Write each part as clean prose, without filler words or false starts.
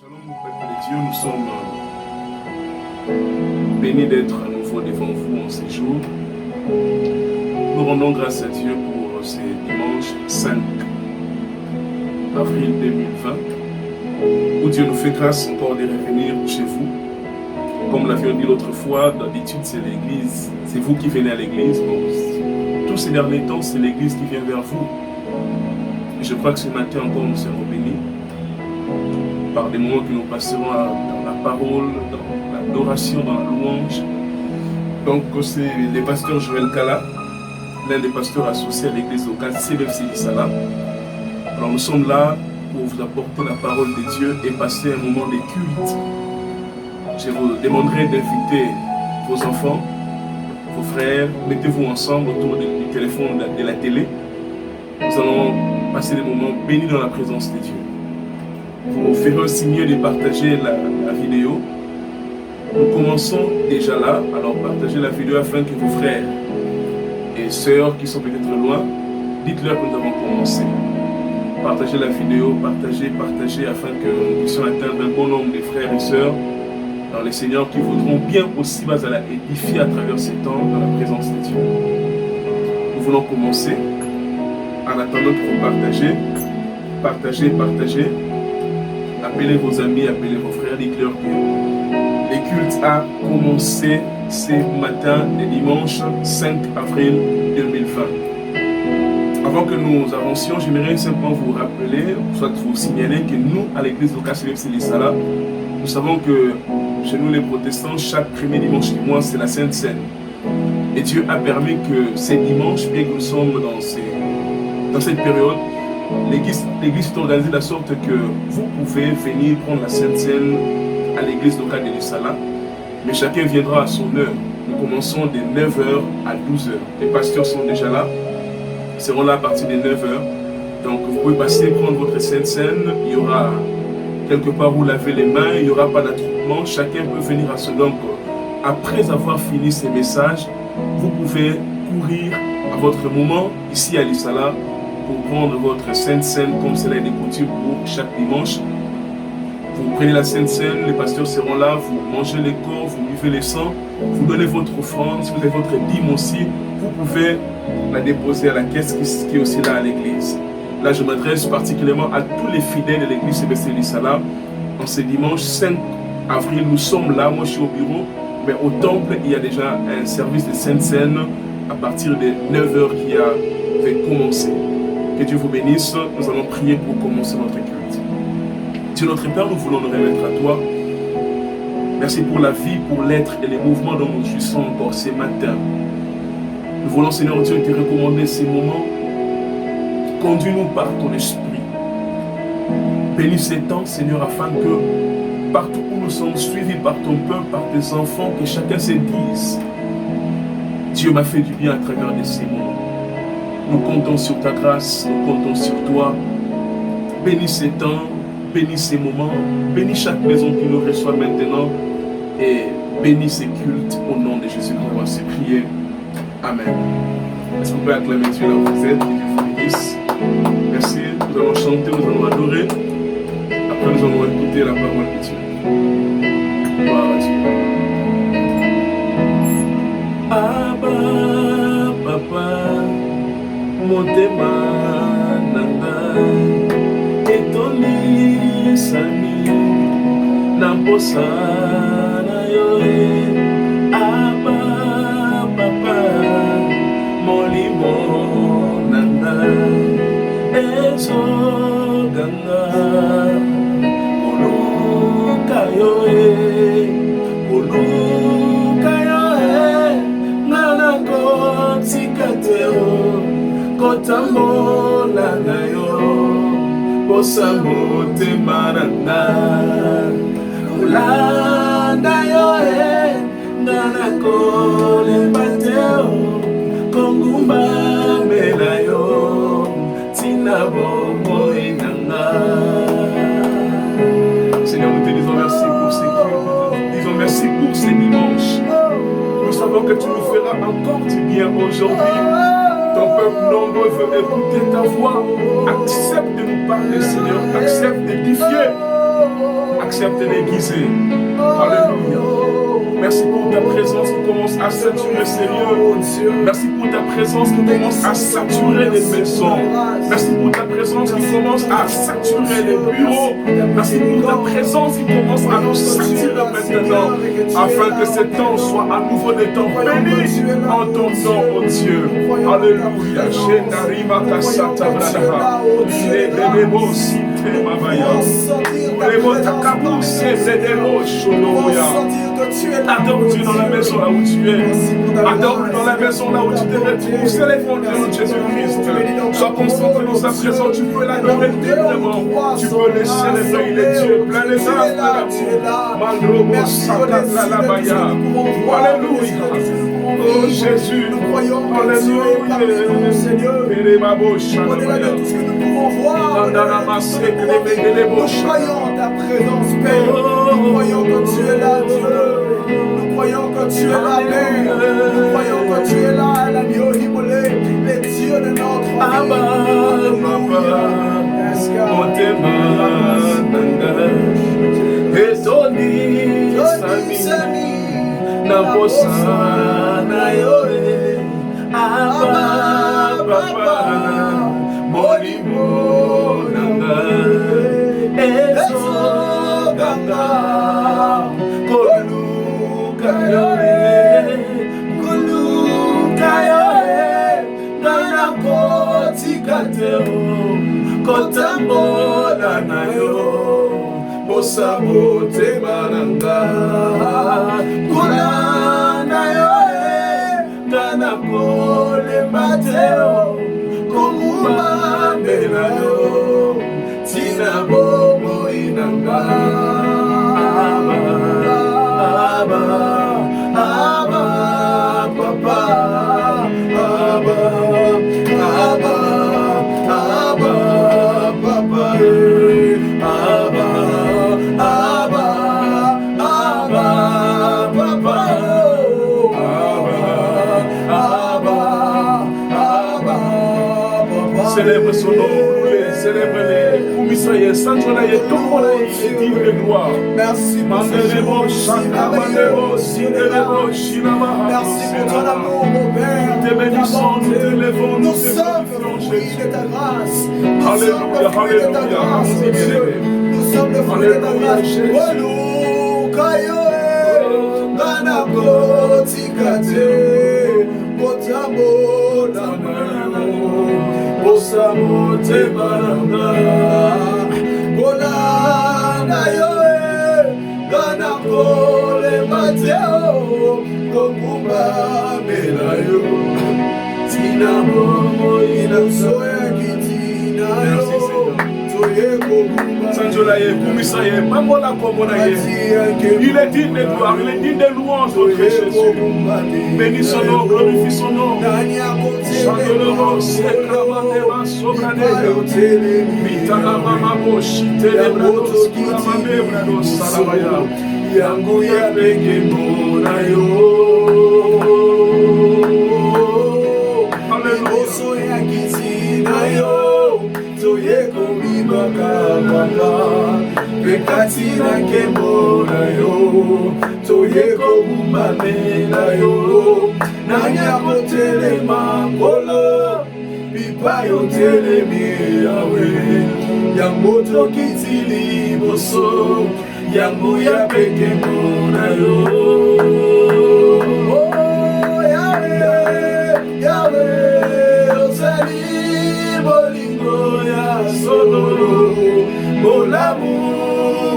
Shalom, peuple de Dieu, nous sommes bénis d'être à nouveau devant vous en ces jours. Nous rendons grâce à Dieu pour ce dimanche 5 avril 2020, où Dieu nous fait grâce encore de revenir chez vous. Comme nous l'avions dit l'autre fois, d'habitude c'est l'église, c'est vous qui venez à l'église. Tous ces derniers temps, c'est l'église qui vient vers vous. Et je crois que ce matin encore, nous serons bénis par des moments que nous passerons dans la parole, dans l'adoration, dans la louange. Donc c'est le pasteur Joël Kala, l'un des pasteurs associés à l'église locale CBFC Lisala. Alors nous sommes là pour vous apporter la parole de Dieu et passer un moment de culte. Je vous demanderai d'inviter vos enfants, vos frères, mettez-vous ensemble autour du téléphone, de la télé. Nous allons passer des moments bénis dans la présence de Dieu. Vous ferez aussi mieux de partager la vidéo. Nous commençons déjà là, alors partagez la vidéo afin que vos frères et sœurs qui sont peut-être loin, dites-leur que nous avons commencé. Partagez la vidéo, partagez afin que nous puissions atteindre un bon nombre de frères et sœurs dans les seigneurs qui voudront bien aussi édifier à travers ces temps dans la présence de Dieu. Nous voulons commencer en attendant que vous partagez. Appelez vos amis, appelez vos frères, dites-leur que le culte a commencé ce matin de dimanche 5 avril 2020. Avant que nous avancions, j'aimerais simplement vous rappeler, soit vous signaler que nous, à l'église locale CBFC Lisala, nous savons que chez nous les protestants, chaque premier dimanche du mois, c'est la Sainte Seine. Et Dieu a permis que ces dimanches, bien que nous sommes dans cette période, l'église est organisée de la sorte que vous pouvez venir prendre la Sainte Seine à l'église locale de Lisala, mais chacun viendra à son heure. Nous commençons de 9h à 12h. Les pasteurs sont déjà là, seront là à partir de 9h. Donc vous pouvez passer, prendre votre Sainte Seine. Il y aura quelque part où laver les mains, il n'y aura pas d'attroupement. Chacun peut venir à ce donc. Après avoir fini ces messages, vous pouvez courir à votre moment ici à Lisala pour prendre votre Sainte Seine comme cela est de coutume pour chaque dimanche. Vous prenez la Sainte Seine, les pasteurs seront là, vous mangez les corps, vous buvez les sangs, vous donnez votre offrande, si vous avez votre dîme aussi, vous pouvez la déposer à la caisse qui est aussi là à l'église. Là, je m'adresse particulièrement à tous les fidèles de l'église CBFC Lisala. En ce dimanche 5 avril, nous sommes là, moi je suis au bureau, mais au temple, il y a déjà un service de Sainte Seine à partir de 9h qui avait commencé. Que Dieu vous bénisse, nous allons prier pour commencer notre culte. Dieu notre Père, nous voulons nous remettre à toi. Merci pour la vie, pour l'être et les mouvements dont nous jouissons encore ce matin. Nous voulons, Seigneur Dieu, te recommander ces moments. Conduis-nous par ton esprit. Bénis ces temps, Seigneur, afin que partout où nous sommes suivis par ton peuple, par tes enfants, que chacun se dise: Dieu m'a fait du bien à travers de ces moments. Nous comptons sur ta grâce, nous comptons sur toi. Bénis ces temps, bénis ces moments, bénis chaque maison qui nous reçoit maintenant et bénis ces cultes au nom de Jésus. Nous allons ainsi prier. Amen. Est-ce qu'on peut acclamer Dieu là où vous êtes? Que Dieu vous bénisse. Merci. Nous allons chanter, nous allons adorer. Après, nous allons écouter la parole de Dieu. Gloire à Dieu. Abba, Papa, motema nanga etonisani na mposa na yo Abba Papa molimo nanga ezoganga koluka yo ngana kotika te kotambola na yo posa motema nanga kolanda yo ngana kolemba te kongumba mela yo tina bomoi nanga. Seigneur, nous te disons merci pour ces cultes, nous te disons merci pour ces dimanches. Nous savons que tu nous feras encore du bien aujourd'hui. Ton peuple nombreux veut écouter ta voix. Accepte de nous parler, Seigneur. Accepte d'édifier Accepte de l'aiguiser. Alléluia. Merci pour ta présence qui commence à saturer, Seigneur. Merci pour ta présence qui commence à saturer les maisons. Merci pour ta présence qui commence à saturer les bureaux. Merci pour ta présence qui commence à nous saturer maintenant, afin que ces temps soient à nouveau des temps bénis en ton nom, oh Dieu. Alléluia. Adore Dieu dans la maison là où tu es. Adore dans la maison là où tu te retrouves. Célèbre le nom de Jésus-Christ. Sois concentré dans sa présence. Tu peux l'adorer librement. Tu peux le célébrer. Il est Dieu. Plein les âmes de l'amour. Alléluia. Oh Jésus. Nous croyons que Dieu est parmi nous, Seigneur. Au-delà de tout ce que nous pouvons voir, nous croyons en ta présence, Père. Nous croyons que tu es là, Dieu. Nous croyons que tu es là, Père. Nous croyons que tu es là, l'agneau immolé, les dieux de notre vie. Alléluia. Kotambola na yo bosabote mananga kuna na yo kana kole mateo komuma na yo tina bomo inanga aba papa aba célèbre son nom, célèbre-les. Koumisaye, Sanjonaye, Tomonaye, il est digne de gloire. Merci pour ce jour. Merci pour ton amour, mon Père. Nous te bénissons, nous t'élevons, nous sommes le fruit de ta grâce. Alléluia, alléluia. Nous sommes le fruit de ta grâce. Bosamote baranga Bolana yoe Gana kole mateo Kokumba melayo Tina momo ina soya kitina yo Toye kokumba Sanjolaye kumisaye Mamola komonaye Il est digne de gloire, il est digne de louange notre Jésus. Bénis son nom, glorifie son nom. Chantez-le, Sekramandeva Sobranega. Mitana mama boshite lebrados kuramande brados salabaya. Yangu ya peke mona yo. Alléluia. Toye komibaka papa. Pekatina kemona yo. Toye komumamela yo. Nanya kotele mangolo. Pipa yo telemi yawe. Yango tokitili boso. Yango ya peke mona yo. Oh Yahweh, Yahweh, Osali bolingo ya solo. Bolamu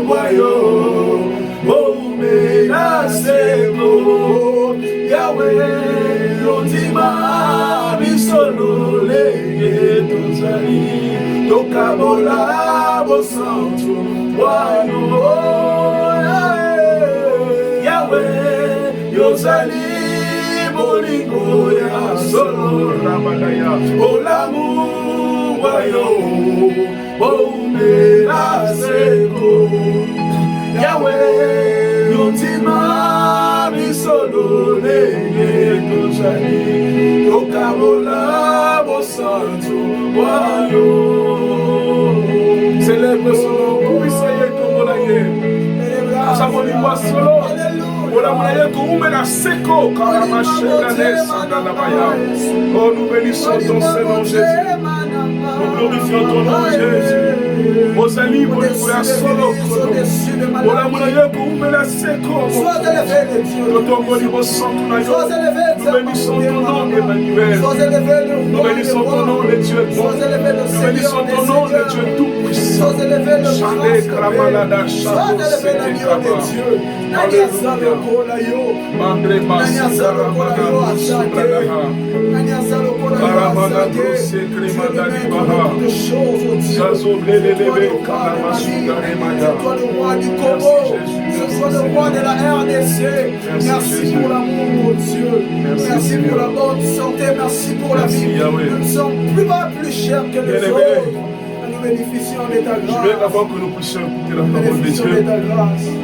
boyo, boumena seko. Yahweh, Otima bisolo leye tozali. Tokabola bosantu wayo. Yahweh, Yozali bolingo ya solo rabadaya. Olamu wayo, boumena seko. Yahweh, Yotima bisolo leye tozali. Tokabola bosantu wayo. Célèbre son nom, Koumisaye Tomola Liwa Solo. Ola Moulaye Koumena Seko, Karamachena Nessa Dalabaya. Oh, nous bénissons ton Seigneur Jésus. Nous glorifions ton nom Jésus. Osali Bolivia Solo. Ola Moulaye Koumena Seko. Toto Bolivo Santunayo. Nous bénissons ton nom Emmanuel. Nous bénissons ton nom de Dieu bon. Nous bénissons ton nom de Dieu tout-puissant. Chande Kramalada Chando Sete Kaba. Alléluia. Mandre Masika Ramana Subradaha. Karamana Grose Kremada Libaha. Zazo Lelebe Karama Sugaremaya. Toi le roi du Congo, c'est toi le roi de la RDC. Merci pour l'amour, mon Dieu. Merci pour la bonne santé, merci pour la vie. Nous ne sommes plus bas, plus chers que les autres. Nous bénéficions de ta grâce. Je veux avant que nous puissions écouter la parole de Dieu,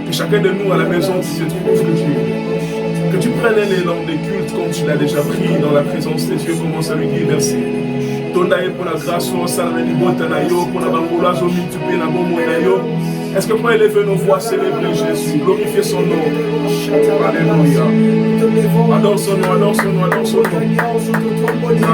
que chacun de nous à la maison se trouve que tu prennes un élan de culte comme tu l'as déjà pris dans la présence de Dieu. Commence à lui dire merci. Tondaye pour la grâce, pour la libotanayo, pour la bamboula, zomitupé, la bomonayo. Est-ce que pour élever nos voix, célébrer Jésus, glorifier son nom? Alléluia. Adore son nom, adore son nom, adore son nom. Alléluia.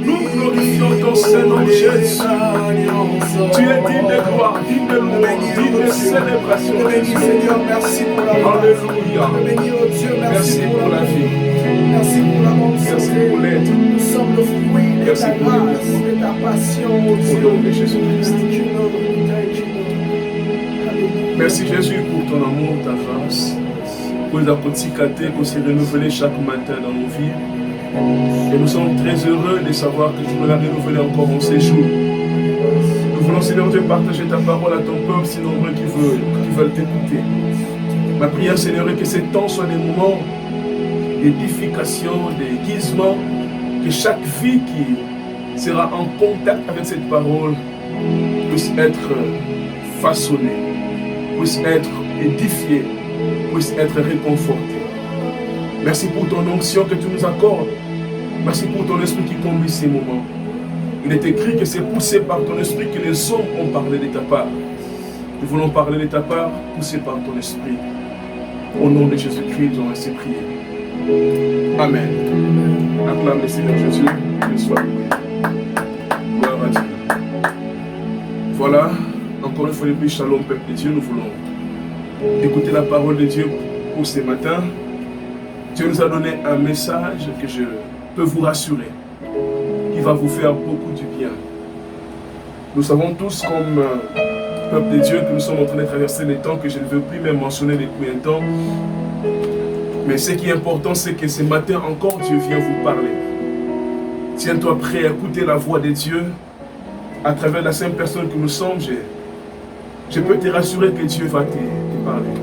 Nous bénissons ton Seigneur Jésus. Tu es digne de gloire, digne de louange, digne de célébration. Seigneur, merci pour la grâce. Alléluia. Merci pour la vie. Merci pour la bonne santé. Merci pour l'aide. Nous sommes le fruit de ta grâce, de ta passion, Au nom de Jésus-Christ. Merci Jésus pour ton amour, ta grâce. Pour la quotidienneté qu'on s'est renouvelé chaque matin dans nos vies. Et nous sommes très heureux de savoir que tu me l'as renouvelé encore en ces jours. Nous voulons, Seigneur Dieu, partager ta parole à ton peuple, si nombreux qui veulent t'écouter. Ma prière, Seigneur, est que ces temps soient des moments d'édification, d'aiguisement, que chaque vie qui sera en contact avec cette parole puisse être façonnée, puisse être édifiée, puisse être réconfortée. Merci pour ton onction que tu nous accordes. Merci pour ton esprit qui conduit ces moments. Il est écrit que c'est poussé par ton esprit que les hommes ont parlé de ta part. Nous voulons parler de ta part, poussé par ton esprit. Au nom de Jésus-Christ, nous allons ainsi prier. Amen. Acclame le Seigneur Jésus, que soit loué. Gloire à Dieu. Voilà, encore une fois, depuis Shalom, peuple de Dieu, nous voulons écouter la parole de Dieu pour ce matin. Dieu nous a donné un message que je peux vous rassurer, qui va vous faire beaucoup du bien. Nous savons tous, comme peuple de Dieu, que nous sommes en train de traverser les temps que je ne veux plus même mentionner depuis un temps. Mais ce qui est important, c'est que ce matin encore, Dieu vient vous parler. Tiens-toi prêt à écouter la voix de Dieu à travers la simple personne que nous sommes. Je peux te rassurer que Dieu va te parler.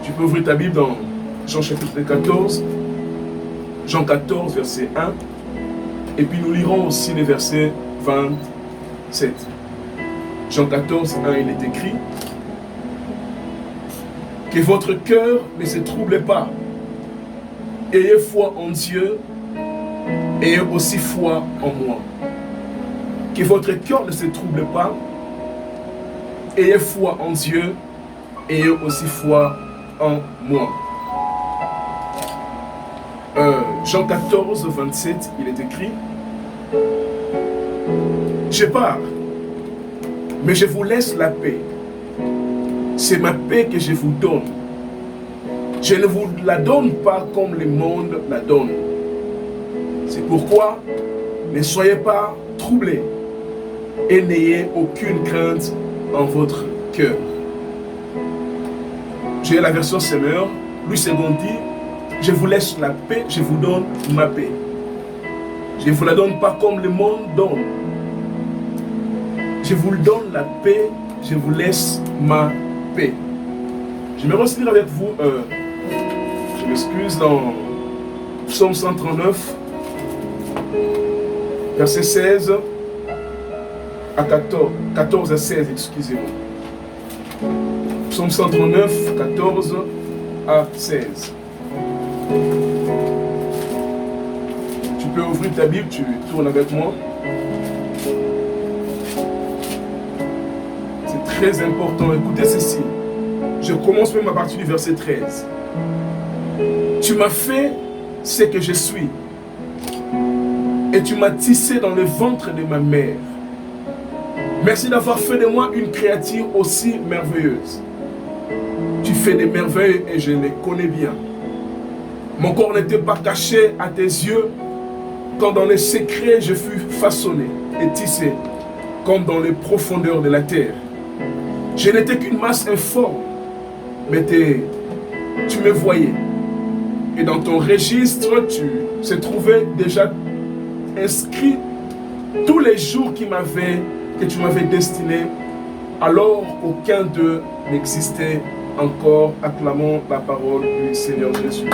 Tu peux ouvrir ta Bible dans Jean chapitre 14, Jean 14, verset 1, et puis nous lirons aussi les versets 27. Jean 14, 1, il est écrit « Que votre cœur ne se trouble pas, ayez foi en Dieu, ayez aussi foi en moi. Que votre cœur ne se trouble pas, ayez foi en Dieu, ayez aussi foi en moi. » Jean 14, 27, il est écrit « Je pars, mais je vous laisse la paix. C'est ma paix que je vous donne. Je ne vous la donne pas comme le monde la donne. C'est pourquoi ne soyez pas troublés et n'ayez aucune crainte en votre cœur. » J'ai la version Semeur. Lui second dit « Je vous laisse la paix, je vous donne ma paix. Je ne vous la donne pas comme le monde donne. Je vous donne la paix, je vous laisse ma paix. Je vais aussi lire avec vous, je m'excuse, dans Psaume 139, verset 16 à 14 à 16, excusez-moi. Psaume 139, 14 à 16. Tu peux ouvrir ta Bible, tu tournes avec moi. C'est très important, écoutez ceci. Je commence même à partir du verset 13. Tu m'as fait ce que je suis, et tu m'as tissé dans le ventre de ma mère. Merci d'avoir fait de moi une créature aussi merveilleuse. Tu fais des merveilles et je les connais bien. Mon corps n'était pas caché à tes yeux quand dans les secrets je fus façonné et tissé comme dans les profondeurs de la terre. Je n'étais qu'une masse informe, mais tu me voyais. Et dans ton registre, tu se trouvais déjà inscrit tous les jours que tu m'avais destiné, alors aucun d'eux n'existait encore. Acclamons la parole du Seigneur Jésus.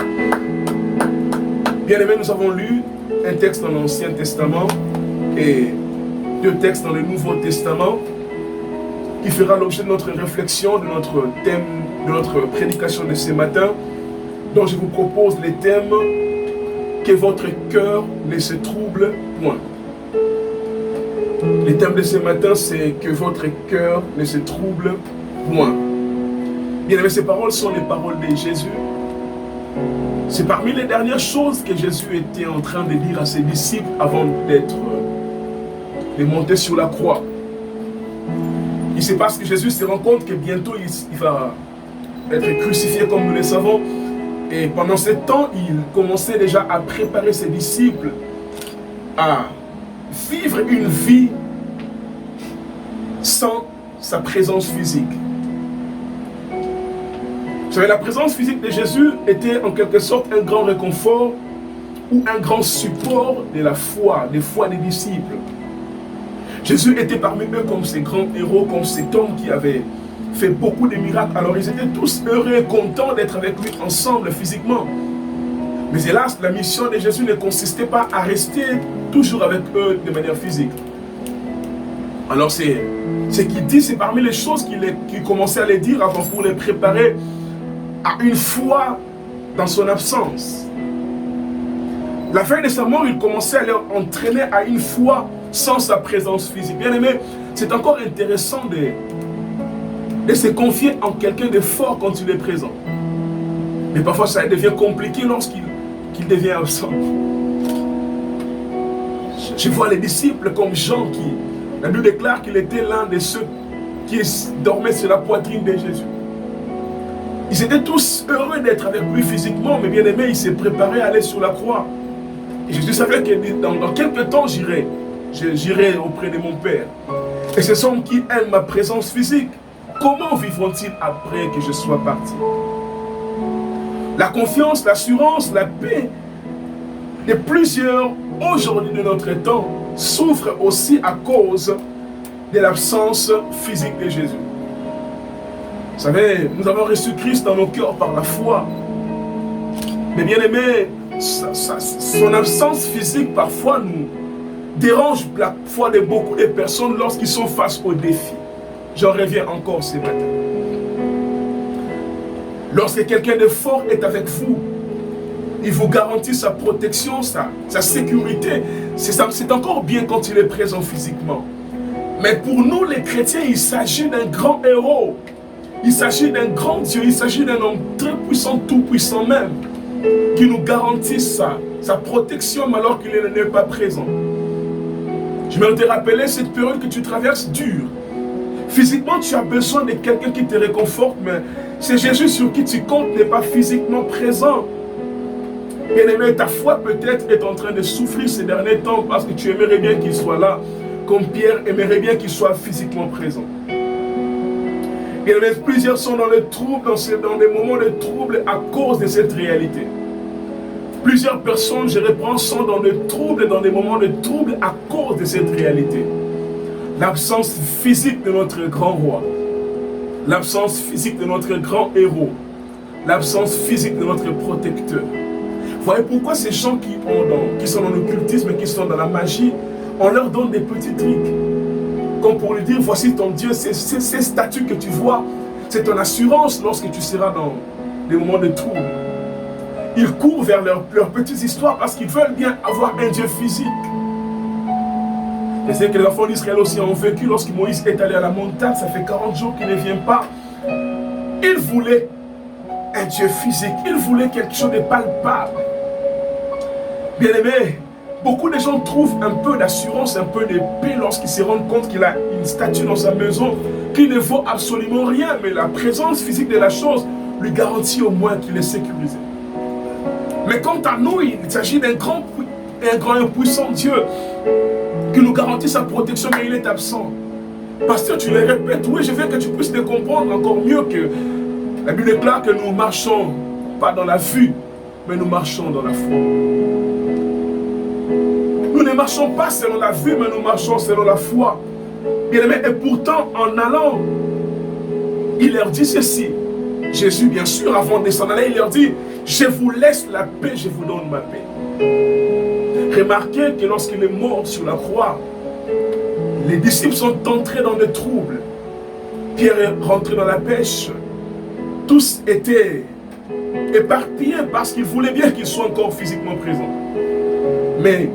Bien aimés, nous avons lu un texte dans l'Ancien Testament et 2 textes dans le Nouveau Testament qui fera l'objet de notre réflexion, de notre thème, de notre prédication de ce matin, dont je vous propose les thèmes que votre cœur ne se trouble point. Les thèmes de ce matin, c'est que votre cœur ne se trouble point. Bien aimé, ces paroles sont les paroles de Jésus. C'est parmi les dernières choses que Jésus était en train de dire à ses disciples avant de monter sur la croix. Il se passe que Jésus se rend compte que bientôt il va être crucifié comme nous le savons. Et pendant ce temps, il commençait déjà à préparer ses disciples à vivre une vie sans sa présence physique. Vous savez, la présence physique de Jésus était en quelque sorte un grand réconfort ou un grand support de la foi, des disciples. Jésus était parmi eux comme ces grands héros, comme cet homme qui avait fait beaucoup de miracles. Alors ils étaient tous heureux et contents d'être avec lui ensemble physiquement. Mais hélas, la mission de Jésus ne consistait pas à rester toujours avec eux de manière physique. Alors ce qu'il dit, c'est parmi les choses qu'il commençait à les dire avant pour les préparer à une foi dans son absence. La fin de sa mort, il commençait à les entraîner à une foi sans sa présence physique. Bien aimé, c'est encore intéressant de se confier en quelqu'un de fort quand il est présent. Mais parfois ça devient compliqué lorsqu'il devient absent. Je vois les disciples comme Jean qui, la Bible déclare qu'il était l'un de ceux qui dormaient sur la poitrine de Jésus. Ils étaient tous heureux d'être avec lui physiquement, mais bien aimé, il s'est préparé à aller sur la croix. Et Jésus savait que dans quelques temps, j'irai auprès de mon Père. Et ce sont qui aiment ma présence physique. Comment vivront-ils après que je sois parti? La confiance, l'assurance, la paix de plusieurs aujourd'hui de notre temps souffrent aussi à cause de l'absence physique de Jésus. Vous savez, nous avons reçu Christ dans nos cœurs par la foi. Mais bien aimé, son absence physique parfois nous dérange la foi de beaucoup de personnes lorsqu'ils sont face aux défis. J'en reviens encore ce matin. Lorsque quelqu'un de fort est avec vous, il vous garantit sa protection, sa sécurité. C'est encore bien quand il est présent physiquement. Mais pour nous les chrétiens, il s'agit d'un grand héros. Il s'agit d'un grand Dieu, il s'agit d'un homme très puissant, tout puissant même, qui nous garantit sa protection alors qu'il n'est pas présent. Je vais te rappeler cette période que tu traverses dure. Physiquement, tu as besoin de quelqu'un qui te réconforte, mais c'est Jésus sur qui tu comptes n'est pas physiquement présent. Bien-aimé, ta foi peut-être est en train de souffrir ces derniers temps parce que tu aimerais bien qu'il soit là, comme Pierre aimerait bien qu'il soit physiquement présent. Bien-aimé, plusieurs sont dans le trouble, dans des moments de trouble à cause de cette réalité. Plusieurs personnes, je reprends, sont dans le trouble, dans des moments de trouble à cause de cette réalité. l'absence physique de notre grand roi, l'absence physique de notre grand héros, l'absence physique de notre protecteur. Vous voyez pourquoi ces gens qui sont dans l'occultisme et qui sont dans la magie, on leur donne des petits trucs. Comme pour lui dire, voici ton Dieu, ces statues que tu vois, c'est ton assurance lorsque tu seras dans des moments de trouble. Ils courent vers leurs petites histoires parce qu'ils veulent bien avoir un Dieu physique. Et c'est que les enfants d'Israël aussi ont vécu lorsque Moïse est allé à la montagne, ça fait 40 jours qu'il ne vient pas. Ils voulaient un Dieu physique, ils voulaient quelque chose de palpable. Bien-aimés, beaucoup de gens trouvent un peu d'assurance, un peu de paix lorsqu'ils se rendent compte qu'il a une statue dans sa maison qui ne vaut absolument rien, mais la présence physique de la chose lui garantit au moins qu'il est sécurisé. Mais quant à nous, il s'agit d'un grand et puissant Dieu qui nous garantit sa protection, mais il est absent. Pasteur, tu le répètes, oui, je veux que tu puisses le comprendre encore mieux que la Bible déclare que nous marchons pas dans la vue, mais nous marchons dans la foi. Nous ne marchons pas selon la vue, mais nous marchons selon la foi. Bien-aimés, et pourtant, en allant, il leur dit ceci. Jésus, bien sûr, avant de s'en aller, il leur dit, je vous laisse la paix, je vous donne ma paix. Remarquez que lorsqu'il est mort sur la croix, les disciples sont entrés dans des troubles. Pierre est rentré dans la pêche. Tous étaient éparpillés parce qu'ils voulaient bien qu'ils soient encore physiquement présents. Mais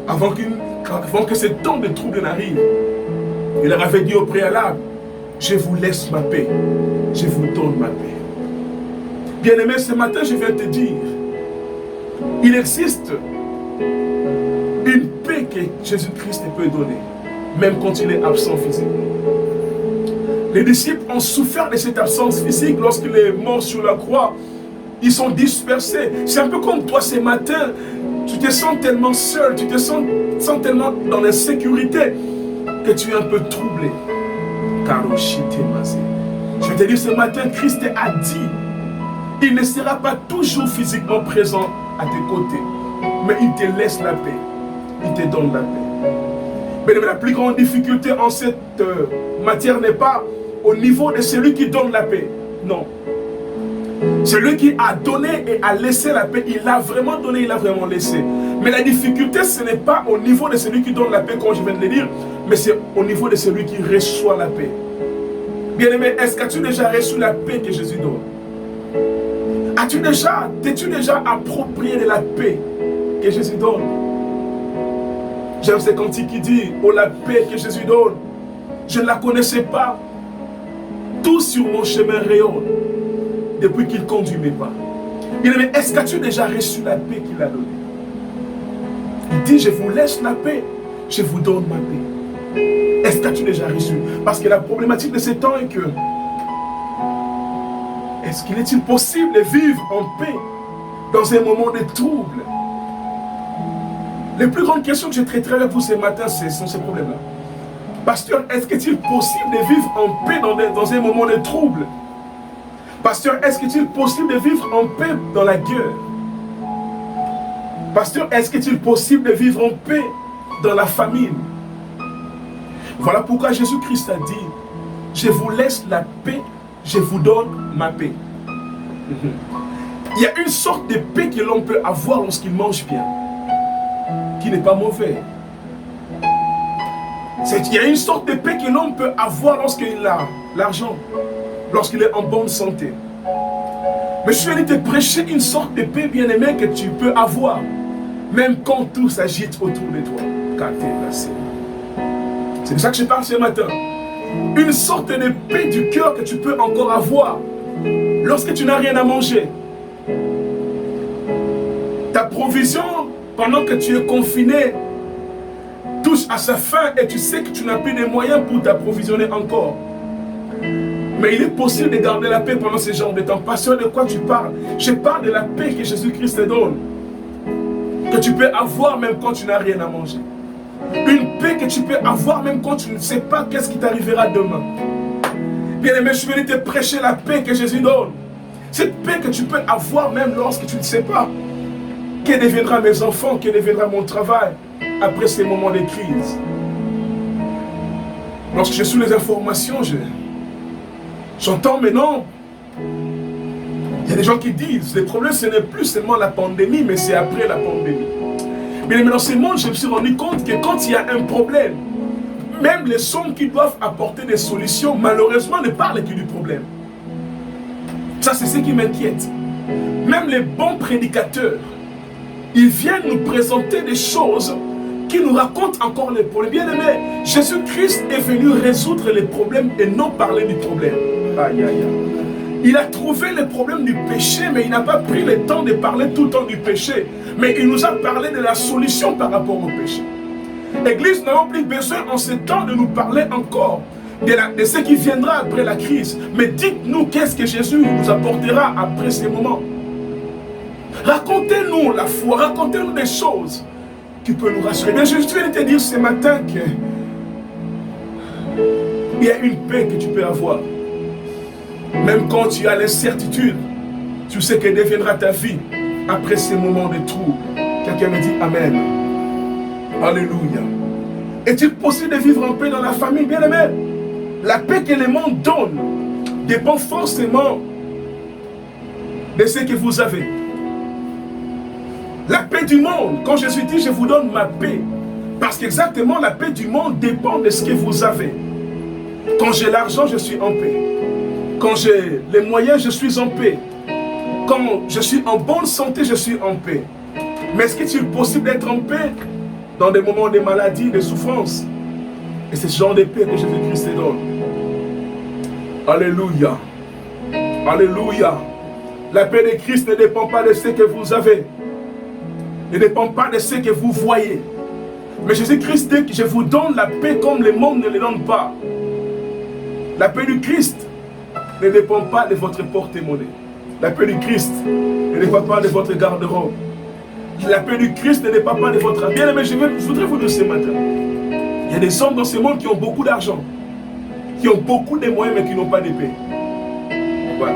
avant que ce temps de trouble n'arrive, il leur avait dit au préalable, je vous laisse ma paix, je vous donne ma paix. Bien-aimé, ce matin, je viens te dire, il existe une paix que Jésus-Christ peut donner, même quand il est absent physiquement. Les disciples ont souffert de cette absence physique lorsqu'il est mort sur la croix. Ils sont dispersés. C'est un peu comme toi ce matin, tu te sens tellement seul, tu te sens tellement dans l'insécurité que tu es un peu troublé. Je vais te dire ce matin, Christ a dit, il ne sera pas toujours physiquement présent à tes côtés, mais il te laisse la paix, il te donne la paix. Mais la plus grande difficulté en cette matière n'est pas au niveau de celui qui donne la paix, non. Celui qui a donné et a laissé la paix, il a vraiment donné, il a vraiment laissé. Mais la difficulté, ce n'est pas au niveau de celui qui donne la paix, comme je viens de le dire, mais c'est au niveau de celui qui reçoit la paix. Bien-aimé, est-ce que tu as déjà reçu la paix que Jésus donne? T'es-tu déjà approprié de la paix que Jésus donne? J'aime ce cantique qui dit, oh la paix que Jésus donne, je ne la connaissais pas. Tout sur mon chemin rayonne depuis qu'il conduit mes pas. Bien-aimé, est-ce que tu as déjà reçu la paix qu'il a donnée? Il dit, je vous laisse la paix, je vous donne ma paix. Est-ce que tu as déjà reçu? Parce que la problématique de ce temps est que, est-ce qu'il est-il possible de vivre en paix dans un moment de trouble? Les plus grandes questions que je traiterai avec vous ce matin, ce sont ces problèmes-là. Pasteur, est-ce qu'il est possible de vivre en paix dans un moment de trouble? Pasteur, est-ce qu'il est possible de vivre en paix dans la guerre? Pasteur, est-ce qu'il est possible de vivre en paix dans la famine? Voilà pourquoi Jésus-Christ a dit, je vous laisse la paix, je vous donne ma paix. Il y a une sorte de paix que l'on peut avoir lorsqu'il mange bien, qui n'est pas mauvais. Il y a une sorte de paix que l'on peut avoir lorsqu'il a l'argent, lorsqu'il est en bonne santé. Mais je viens de te prêcher une sorte de paix bien-aimée que tu peux avoir, même quand tout s'agite autour de toi, quand tu es placé. C'est de ça que je parle ce matin. Une sorte de paix du cœur que tu peux encore avoir lorsque tu n'as rien à manger. Ta provision, pendant que tu es confiné, touche à sa fin et tu sais que tu n'as plus de moyens pour t'approvisionner encore. Mais il est possible de garder la paix pendant ce genre de temps. Pasteur, de quoi tu parles? Je parle de la paix que Jésus-Christ te donne, que tu peux avoir même quand tu n'as rien à manger. Une paix que tu peux avoir même quand tu ne sais pas qu'est-ce qui t'arrivera demain. Bien-aimé, je vais te prêcher la paix que Jésus donne. Cette paix que tu peux avoir même lorsque tu ne sais pas que deviendra mes enfants, que deviendra mon travail après ces moments de crise. Lorsque je suis les informations, j'entends maintenant, il y a des gens qui disent, le problème ce n'est plus seulement la pandémie, mais c'est après la pandémie. Mais dans ce monde, je me suis rendu compte que quand il y a un problème, même les hommes qui doivent apporter des solutions, malheureusement, ne parlent que du problème. Ça, c'est ce qui m'inquiète. Même les bons prédicateurs, ils viennent nous présenter des choses qui nous racontent encore les problèmes. Bien aimé, Jésus-Christ est venu résoudre les problèmes et non parler du problème. Aïe, aïe, aïe. Il a trouvé le problème du péché, mais il n'a pas pris le temps de parler tout le temps du péché. Mais il nous a parlé de la solution par rapport au péché. L'Église n'a plus besoin en ce temps de nous parler encore de ce qui viendra après la crise. Mais dites-nous qu'est-ce que Jésus nous apportera après ces moments. Racontez-nous la foi, racontez-nous des choses qui peuvent nous rassurer. Mais je viens de te dire ce matin qu'il y a une paix que tu peux avoir. Même quand tu as l'incertitude, tu sais que deviendra ta vie après ces moments de trouble. Quelqu'un me dit Amen. Alléluia. Est-il possible de vivre en paix dans la famille, bien aimé? La paix que le monde donne dépend forcément de ce que vous avez. La paix du monde, quand Jésus dit je vous donne ma paix, parce qu'exactement la paix du monde dépend de ce que vous avez. Quand j'ai l'argent, je suis en paix. Quand j'ai les moyens, je suis en paix. Quand je suis en bonne santé, je suis en paix. Mais est-ce qu'il est possible d'être en paix dans des moments de maladie, de souffrance? Et c'est ce genre de paix que Jésus-Christ te donne. Alléluia. Alléluia. La paix de Christ ne dépend pas de ce que vous avez. Ne dépend pas de ce que vous voyez. Mais Jésus-Christ dit que je vous donne la paix comme le monde ne le donne pas. La paix du Christ ne dépend pas de votre porte-monnaie. La paix du Christ ne dépend pas de votre garde-robe. La paix du Christ ne dépend pas de votre... Bien aimé, je voudrais vous dire ce matin, il y a des hommes dans ce monde qui ont beaucoup d'argent, qui ont beaucoup de moyens mais qui n'ont pas de paix. Voilà.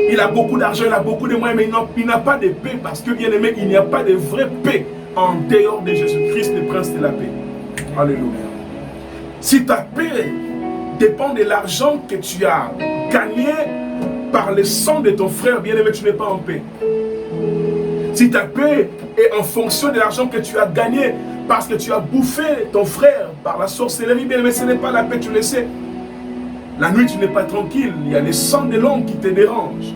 Il a beaucoup d'argent, il a beaucoup de moyens, mais il n'a pas de paix parce que, bien aimé, il n'y a pas de vraie paix en dehors de Jésus-Christ, le prince de la paix. Alléluia. Si ta paix dépend de l'argent que tu as gagné par le sang de ton frère, bien aimé, tu n'es pas en paix. Si ta paix est en fonction de l'argent que tu as gagné parce que tu as bouffé ton frère par la sorcellerie, bien aimé, ce n'est pas la paix, tu le sais. La nuit, tu n'es pas tranquille. Il y a le sang de l'homme qui te dérange.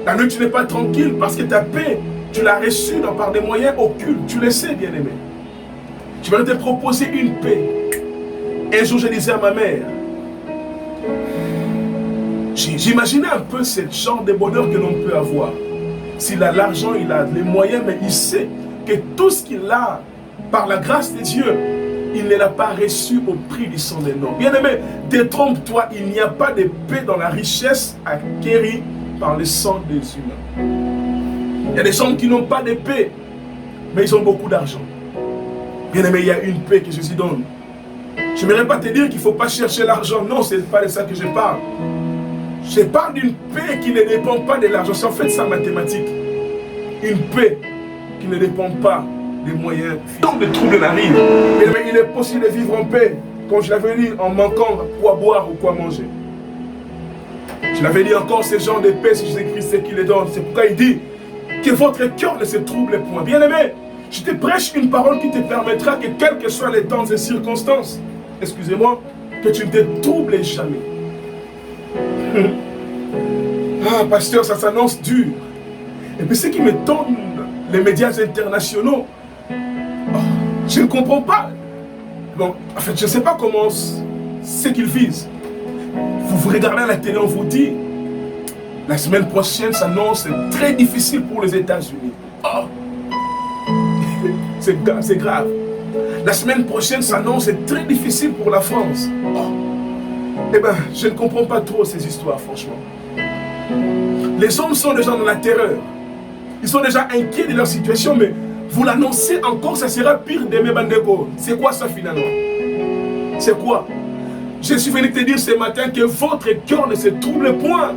La nuit, tu n'es pas tranquille parce que ta paix, tu l'as reçue par des moyens occultes. Tu le sais, bien-aimé. Je vais te proposer une paix. Un jour, je disais à ma mère, j'imaginais un peu ce genre de bonheur que l'on peut avoir. S'il a l'argent, il a les moyens, mais il sait que tout ce qu'il a, par la grâce de Dieu, il ne l'a pas reçu au prix du sang des noms. Bien-aimé, détrompe-toi, il n'y a pas de paix dans la richesse acquérie par le sang des humains. Il y a des gens qui n'ont pas de paix, mais ils ont beaucoup d'argent. Bien-aimé, il y a une paix que Jésus donne. Je n'aimerais pas te dire qu'il ne faut pas chercher l'argent. Non, ce n'est pas de ça que je parle. Je parle d'une paix qui ne dépend pas de l'argent. C'est en fait ça mathématique. Une paix qui ne dépend pas des moyens. Tant de troubles n'arrivent. Mais il est possible de vivre en paix. Comme je l'avais dit, en manquant quoi boire ou quoi manger. Je l'avais dit encore, ce genre de paix, c'est Jésus-Christ qui les donne. C'est pourquoi il dit que votre cœur ne se trouble point. Bien aimé, je te prêche une parole qui te permettra que quels que soient les temps et circonstances, excusez-moi, que tu ne te troubles jamais. Ah, pasteur, ça s'annonce dur. Et puis ce qui me donne les médias internationaux, je ne comprends pas. Bon, en fait, je ne sais pas comment ce qu'ils visent. Vous regardez à la télé, on vous dit, la semaine prochaine s'annonce très difficile pour les États-Unis. Oh, c'est grave. La semaine prochaine s'annonce très difficile pour la France. Oh. Eh bien, je ne comprends pas trop ces histoires, franchement. Les hommes sont déjà dans la terreur. Ils sont déjà inquiets de leur situation, mais vous l'annoncez encore, ça sera pire demain, Bandeko. C'est quoi ça finalement? C'est quoi? Je suis venu te dire ce matin que votre cœur ne se trouble point.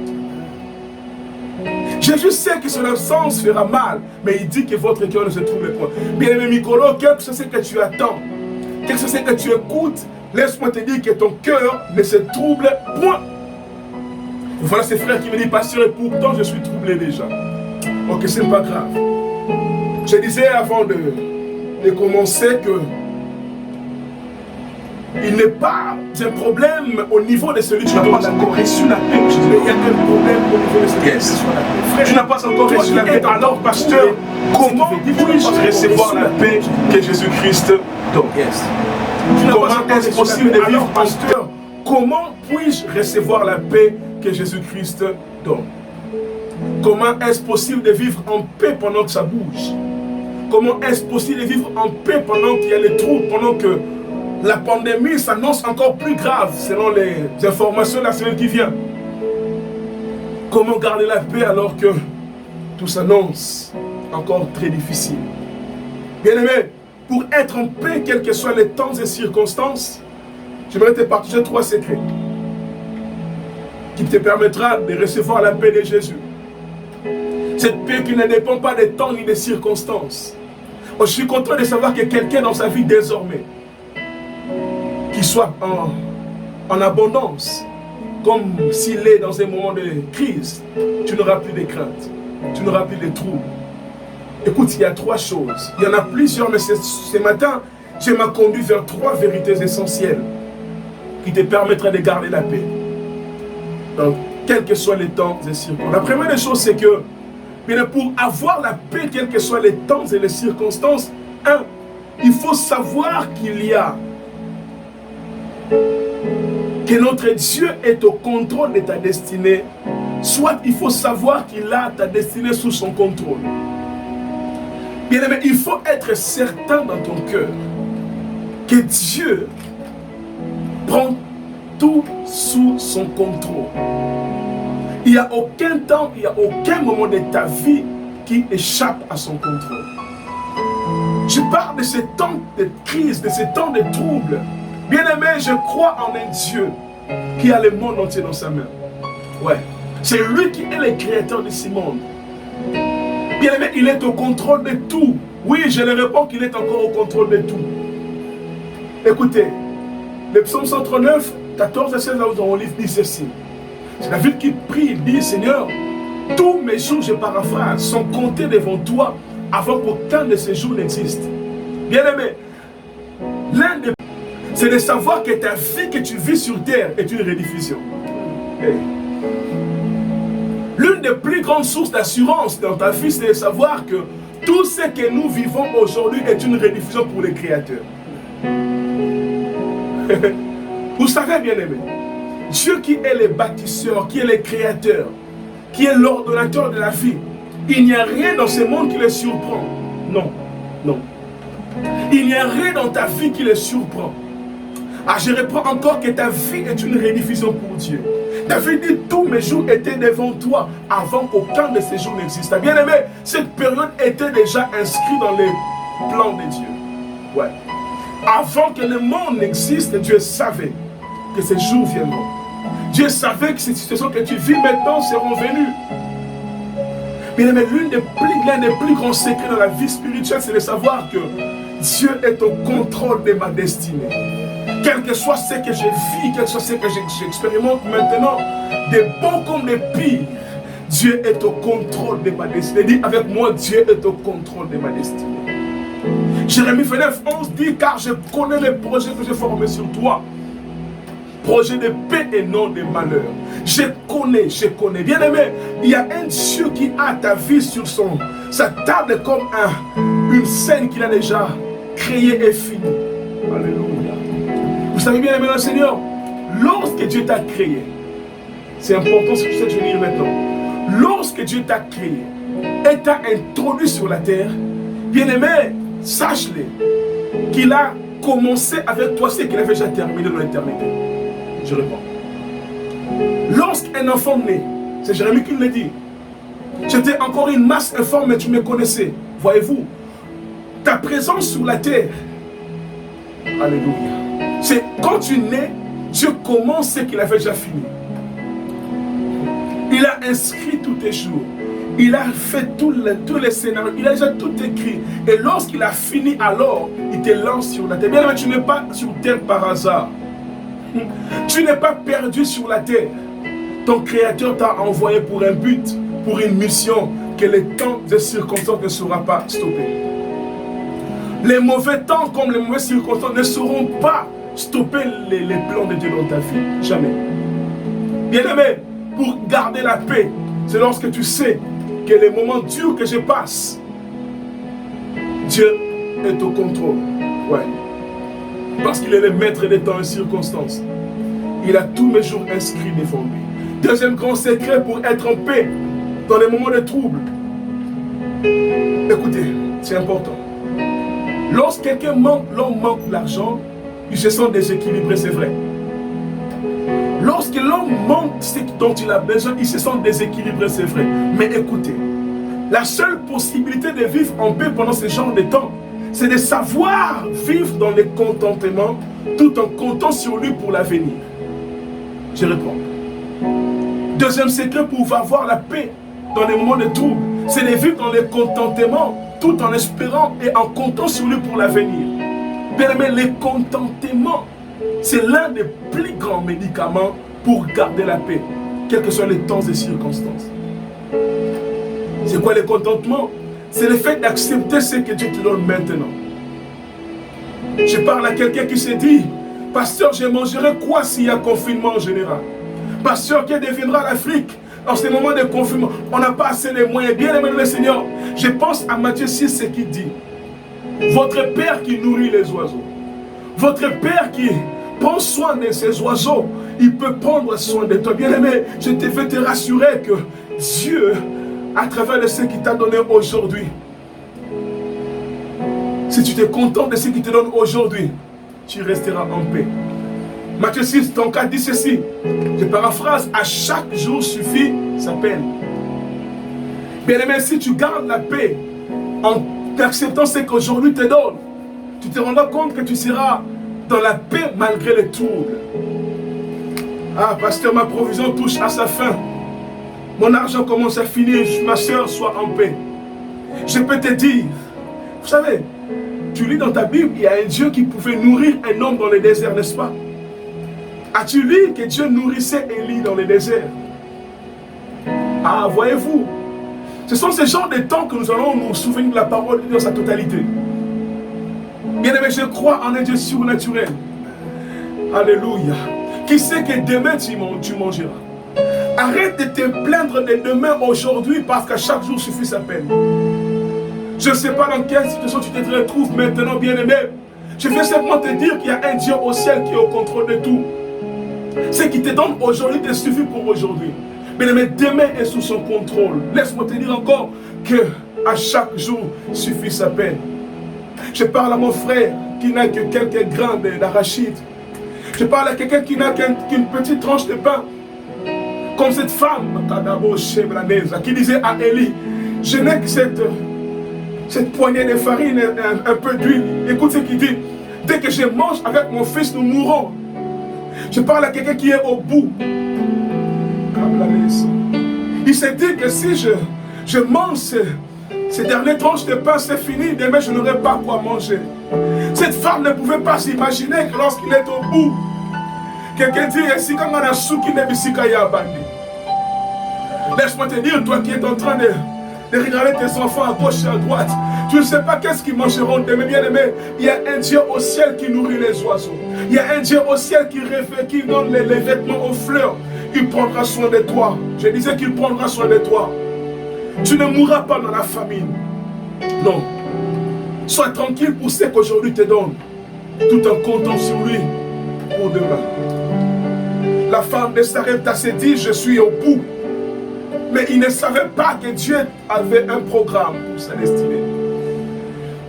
Jésus sait que son absence fera mal, mais il dit que votre cœur ne se trouble point. Bien-aimé Mikolo, quel que soit ce que tu attends, quel que soit ce que tu écoutes, Laisse-moi te dire que ton cœur ne se trouble point. Voilà ces frères qui me disent, pasteur, et pourtant je suis troublé déjà. Ok, ce n'est pas grave. Je disais avant de commencer que il n'est pas un problème au niveau de celui qui n'a pas encore reçu la paix. Il y a un problème au niveau de celui qui a reçu la paix. Frère, tu n'as pas encore reçu la paix. Alors, pasteur, comment puis-je recevoir la paix que Jésus-Christ donne? Comment est-ce possible de vivre, pasteur? Comment puis-je recevoir la paix que Jésus-Christ donne? Comment est-ce possible de vivre en paix pendant que ça bouge? Comment est-ce possible de vivre en paix pendant qu'il y a les troubles, pendant que la pandémie s'annonce encore plus grave selon les informations de la semaine qui vient? Comment garder la paix alors que tout s'annonce encore très difficile? Bien-aimé, pour être en paix, quels que soient les temps et circonstances, j'aimerais te partager 3 secrets qui te permettra de recevoir la paix de Jésus. Cette paix qui ne dépend pas des temps ni des circonstances. Je suis content de savoir que quelqu'un dans sa vie désormais, qui soit en abondance, comme s'il est dans un moment de crise, tu n'auras plus de crainte, tu n'auras plus de troubles. Écoute, il y a 3 choses. Il y en a plusieurs, mais ce matin, je m'ai conduit vers 3 vérités essentielles qui te permettraient de garder la paix. Donc, quels que soient les temps et circonstances. La première des choses, c'est que pour avoir la paix, quels que soient les temps et les circonstances, il faut savoir qu'il y a que notre Dieu est au contrôle de ta destinée. Soit il faut savoir qu'il a ta destinée sous son contrôle. Bien aimé, il faut être certain dans ton cœur que Dieu prend tout sous son contrôle. Il n'y a aucun temps, il n'y a aucun moment de ta vie qui échappe à son contrôle. Je parle de ces temps de crise, de ces temps de troubles. Bien-aimé, je crois en un Dieu qui a le monde entier dans sa main. Ouais. C'est lui qui est le créateur de ce monde. Bien-aimé, il est au contrôle de tout. Oui, je le réponds qu'il est encore au contrôle de tout. Écoutez, le psaume 139, 14 et 16, là où on livre, dit ceci. C'est David qui prie, il dit, Seigneur, tous mes jours, je paraphrase, sont comptés devant toi avant qu'aucun de ces jours n'existe. Bien-aimé, c'est de savoir que ta vie que tu vis sur terre est une rediffusion. Hey. L'une des plus grandes sources d'assurance dans ta vie, c'est de savoir que tout ce que nous vivons aujourd'hui est une rediffusion pour le Créateur. Vous savez, bien-aimé, Dieu qui est le bâtisseur, qui est le créateur, qui est l'ordonnateur de la vie, il n'y a rien dans ce monde qui le surprend. Non, non. Il n'y a rien dans ta vie qui le surprend. Ah, je reprends encore que ta vie est une rediffusion pour Dieu. David dit, tous mes jours étaient devant toi avant qu'aucun de ces jours n'existe. Bien aimé, cette période était déjà inscrite dans les plans de Dieu. Ouais. Avant que le monde n'existe, Dieu savait que ces jours viendront. Dieu savait que ces situations que tu vis maintenant seront venues. Bien aimé, l'un des plus grands secrets dans la vie spirituelle, c'est de savoir que Dieu est au contrôle de ma destinée. Quel que soit ce que je vis, quel que soit ce que j'expérimente maintenant, des bons comme des pires, Dieu est au contrôle de ma destinée. Dis avec moi, Dieu est au contrôle de ma destinée. Jérémie 29, 11 dit, car je connais les projets que j'ai formés sur toi. Projet de paix et non de malheur. Je connais. Bien aimé, il y a un Dieu qui a ta vie sur sa table comme une scène qu'il a déjà créée et finie. Alléluia. Vous savez bien aimé le Seigneur, lorsque Dieu t'a créé, c'est important ce que je vais dire maintenant. Lorsque Dieu t'a créé et t'a introduit sur la terre, bien aimé, sache-le qu'il a commencé avec toi ce qu'il avait déjà terminé dans l'éternité. Je réponds. Lorsqu'un enfant naît, c'est Jérémie qui me dit, j'étais encore une masse informe, mais tu me connaissais. Voyez-vous, ta présence sur la terre, alléluia, c'est quand tu nais, Dieu commence ce qu'il avait déjà fini. Il a inscrit tous tes jours. Il a fait tous les scénarios. Il a déjà tout écrit. Et lorsqu'il a fini, alors, il te lance sur la terre. Bien, mais tu n'es pas sur terre par hasard. Tu n'es pas perdu sur la terre. Ton Créateur t'a envoyé pour un but, pour une mission, que les temps et circonstances ne seront pas stoppés. Les mauvais temps comme les mauvaises circonstances ne seront pas stopper les plans de Dieu dans ta vie. Jamais. Bien-aimé, pour garder la paix, c'est lorsque tu sais que les moments durs que je passe, Dieu est au contrôle. Ouais. Parce qu'il est le maître des temps et circonstances. Il a tous mes jours inscrits devant lui. Deuxième grand secret pour être en paix dans les moments de trouble. Écoutez, c'est important. Lorsque quelqu'un manque l'argent, il se sent déséquilibré, c'est vrai. Lorsque l'homme manque ce dont il a besoin, il se sent déséquilibré, c'est vrai. Mais écoutez, la seule possibilité de vivre en paix pendant ce genre de temps, c'est de savoir vivre dans le contentement tout en comptant sur lui pour l'avenir. Je réponds. Deuxième secret pour avoir la paix dans les moments de trouble, c'est de vivre dans le contentement tout en espérant et en comptant sur lui pour l'avenir. Bien aimé, le contentement, c'est l'un des plus grands médicaments pour garder la paix, quels que soient les temps et circonstances. C'est quoi le contentement? C'est le fait d'accepter ce que Dieu te donne maintenant. Je parle à quelqu'un qui se dit, pasteur, je mangerai quoi s'il y a confinement en général? Pasteur, que deviendra l'Afrique dans ces moments de confinement? On n'a pas assez de moyens. Bien aimé le Seigneur, je pense à Matthieu 6, ce qu'il dit. Votre Père qui nourrit les oiseaux, votre Père qui prend soin de ces oiseaux, il peut prendre soin de toi. Bien aimé, je te fais te rassurer que Dieu, à travers de ce qu'il t'a donné aujourd'hui, si tu te contentes de ce qu'il te donne aujourd'hui, tu resteras en paix. Matthieu 6, ton cas dit ceci, je paraphrase, à chaque jour suffit sa peine. Bien aimé, si tu gardes la paix en acceptant ce qu'aujourd'hui te donne, tu te rendras compte que tu seras dans la paix malgré les troubles. Ah, pasteur, ma provision touche à sa fin. Mon argent commence à finir, ma soeur, sois en paix. Je peux te dire, vous savez, tu lis dans ta Bible, il y a un Dieu qui pouvait nourrir un homme dans le désert, n'est-ce pas? As-tu lu que Dieu nourrissait Élie dans le désert? Ah, voyez-vous, ce sont ces genres de temps que nous allons nous souvenir de la parole de Dieu dans sa totalité. Bien aimé, je crois en un Dieu surnaturel. Alléluia. Qui sait que demain tu mangeras. Arrête de te plaindre de demain aujourd'hui parce qu'à chaque jour suffit sa peine. Je ne sais pas dans quelle situation tu te retrouves maintenant, bien aimé. Je veux simplement te dire qu'il y a un Dieu au ciel qui est au contrôle de tout. Ce qui te donne aujourd'hui te suffit pour aujourd'hui. Bien aimé, demain est sous son contrôle. Laisse-moi te dire encore que à chaque jour suffit sa peine. Je parle à mon frère qui n'a que quelques grains d'arachide. Je parle à quelqu'un qui n'a qu'une petite tranche de pain. Comme cette femme, qui disait à Élie, je n'ai que cette poignée de farine, un peu d'huile. Écoute ce qu'il dit. Dès que je mange avec mon fils, nous mourrons. Je parle à quelqu'un qui est au bout. Il s'est dit que si je mange ces dernières tranches de pain, c'est fini. Demain, je n'aurai pas quoi manger. Cette femme ne pouvait pas s'imaginer que lorsqu'il est au bout, quelqu'un dit, laisse-moi te dire, toi qui es en train de regarder tes enfants à gauche et à droite, tu ne sais pas qu'est-ce qu'ils mangeront demain, bien aimé. Il y a un Dieu au ciel qui nourrit les oiseaux. Il y a un Dieu au ciel qui donne les vêtements aux fleurs. Il prendra soin de toi. Je disais qu'il prendra soin de toi. Tu ne mourras pas dans la famine. Non. Sois tranquille pour ce qu'aujourd'hui te donne, tout en comptant sur lui pour demain. La femme de Sarepta s'est dit, je suis au bout. Mais il ne savait pas que Dieu avait un programme pour sa destinée.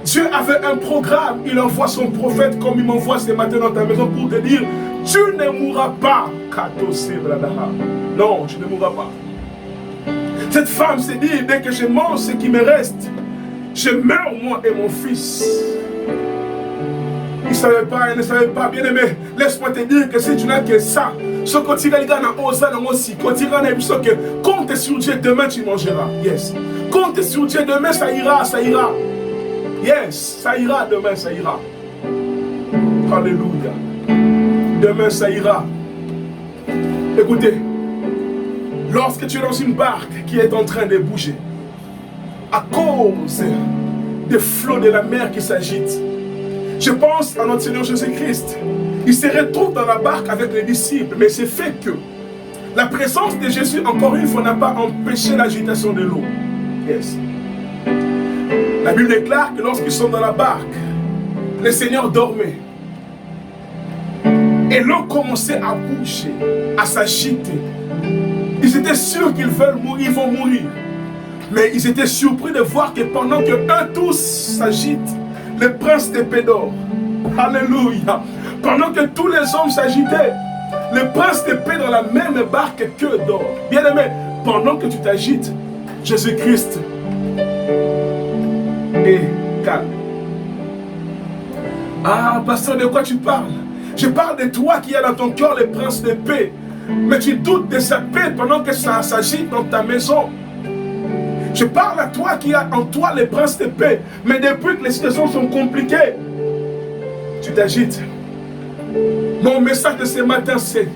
Dieu avait un programme. Il envoie son prophète comme il m'envoie ce matin dans ta maison pour te dire, tu ne mourras pas. Non, tu ne mourras pas. Cette femme s'est dit, dès que je mange ce qui me reste, je meurs moi et mon fils. Il ne savait pas, bien aimé. Laisse-moi te dire que si tu n'as que ça, ce que tu compte sur Dieu, demain tu mangeras. Yes. Compte sur Dieu, demain ça ira, ça ira. Yes, ça ira, demain ça ira. Alléluia. Demain, ça ira. Écoutez, lorsque tu es dans une barque qui est en train de bouger, à cause des flots de la mer qui s'agitent, je pense à notre Seigneur Jésus-Christ. Il se retrouve dans la barque avec les disciples, mais c'est fait que la présence de Jésus, encore une fois, n'a pas empêché l'agitation de l'eau. Yes. La Bible déclare que lorsqu'ils sont dans la barque, le Seigneur dormait. Et l'eau commençait à bouger, à s'agiter. Ils étaient sûrs qu'ils veulent mourir, ils vont mourir. Mais ils étaient surpris de voir que pendant que eux tous s'agitent, le prince de paix dort. Alléluia. Pendant que tous les hommes s'agitaient, le prince de paix dans la même barque qu'eux dort. Bien aimé, pendant que tu t'agites, Jésus-Christ est calme. Ah, pasteur, de quoi tu parles? Je parle de toi qui as dans ton cœur le prince de paix. Mais tu doutes de sa paix pendant que ça s'agite dans ta maison. Je parle à toi qui as en toi le prince de paix. Mais depuis que les situations sont compliquées, tu t'agites. Mon message de ce matin, c'est...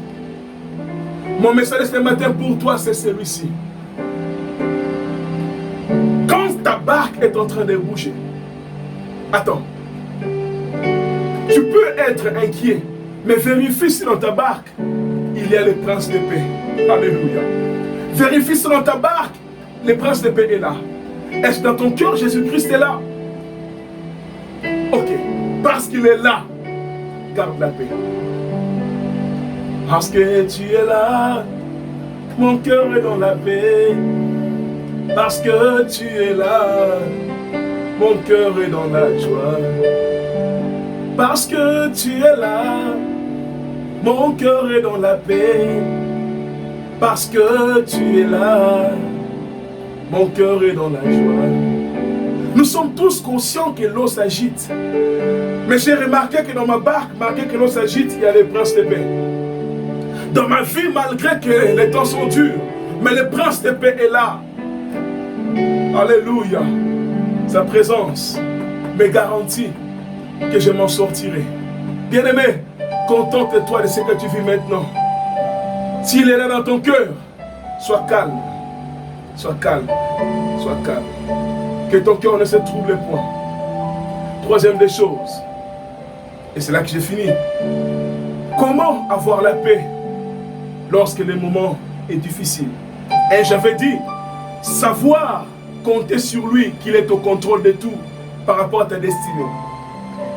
Mon message de ce matin pour toi, c'est celui-ci. Quand ta barque est en train de bouger, attends. Tu peux être inquiet, mais vérifie si dans ta barque, il y a le prince de paix. Alléluia. Vérifie si dans ta barque, le prince de paix est là. Est-ce que dans ton cœur, Jésus-Christ est là? Ok. Parce qu'il est là, garde la paix. Parce que tu es là, mon cœur est dans la paix. Parce que tu es là, mon cœur est dans la joie. Parce que tu es là, mon cœur est dans la paix. Parce que tu es là, mon cœur est dans la joie. Nous sommes tous conscients que l'eau s'agite. Mais j'ai remarqué que dans ma barque, malgré que l'eau s'agite, il y a le prince de paix. Dans ma vie, malgré que les temps sont durs, mais le prince de paix est là. Alléluia. Sa présence me garantit que je m'en sortirai. Bien-aimé, contente-toi de ce que tu vis maintenant. S'il est là dans ton cœur, sois calme. Sois calme. Sois calme. Que ton cœur ne se trouble point. Troisième des choses, et c'est là que j'ai fini. Comment avoir la paix lorsque le moment est difficile? Et j'avais dit, savoir compter sur lui, qu'il est au contrôle de tout par rapport à ta destinée.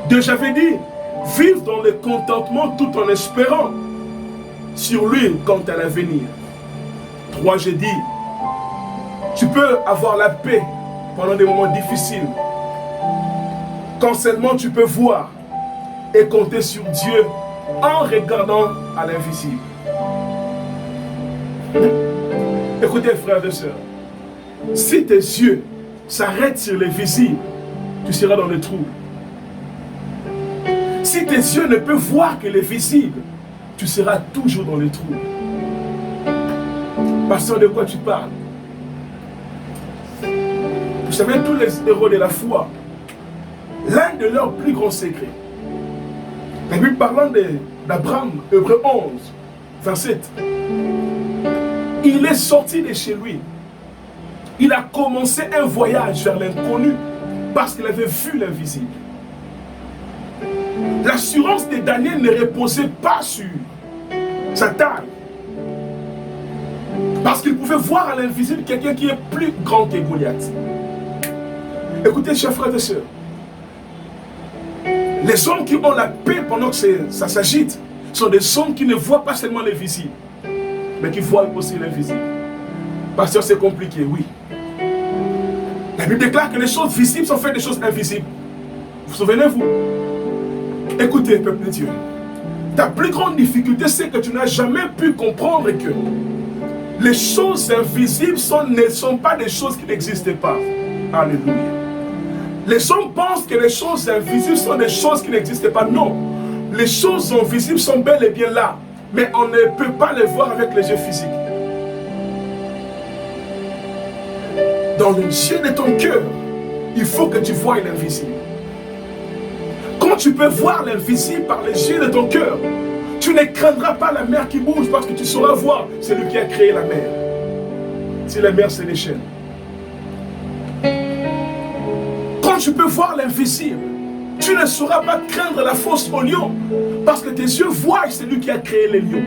Deux, j'avais dit, vivre dans le contentement tout en espérant sur lui quant à l'avenir. Trois, j'ai dit, tu peux avoir la paix pendant des moments difficiles quand seulement tu peux voir et compter sur Dieu en regardant à l'invisible. Écoutez, frères et sœurs, si tes yeux s'arrêtent sur les visibles, tu seras dans le trou. Si tes yeux ne peuvent voir que les visibles, tu seras toujours dans le trou. Pasteur, de quoi tu parles? Vous savez, tous les héros de la foi, l'un de leurs plus grands secrets, la Bible parlant d'Abraham, Hébreux 11, 27, il est sorti de chez lui. Il a commencé un voyage vers l'inconnu parce qu'il avait vu l'invisible. L'assurance de Daniel ne reposait pas sur sa taille. Parce qu'il pouvait voir à l'invisible quelqu'un qui est plus grand que Goliath. Écoutez, chers frères et sœurs, les hommes qui ont la paix pendant que ça s'agite sont des hommes qui ne voient pas seulement l'invisible, mais qui voient aussi l'invisible. Pasteur, c'est compliqué, oui. La Bible déclare que les choses visibles sont faites des choses invisibles. Vous souvenez-vous? Écoutez, peuple de Dieu, ta plus grande difficulté, c'est que tu n'as jamais pu comprendre que les choses invisibles ne sont pas des choses qui n'existent pas. Alléluia. Les hommes pensent que les choses invisibles sont des choses qui n'existent pas. Non. Les choses invisibles sont bel et bien là. Mais on ne peut pas les voir avec les yeux physiques. Dans les yeux de ton cœur, il faut que tu vois l'invisible. Quand tu peux voir l'invisible par les yeux de ton cœur, Tu ne craindras pas la mer qui bouge parce que tu sauras voir celui qui a créé la mer. Si la mer se déchaîne. Quand tu peux voir l'invisible, tu ne sauras pas craindre la fosse au lion parce que tes yeux voient celui qui a créé les lions.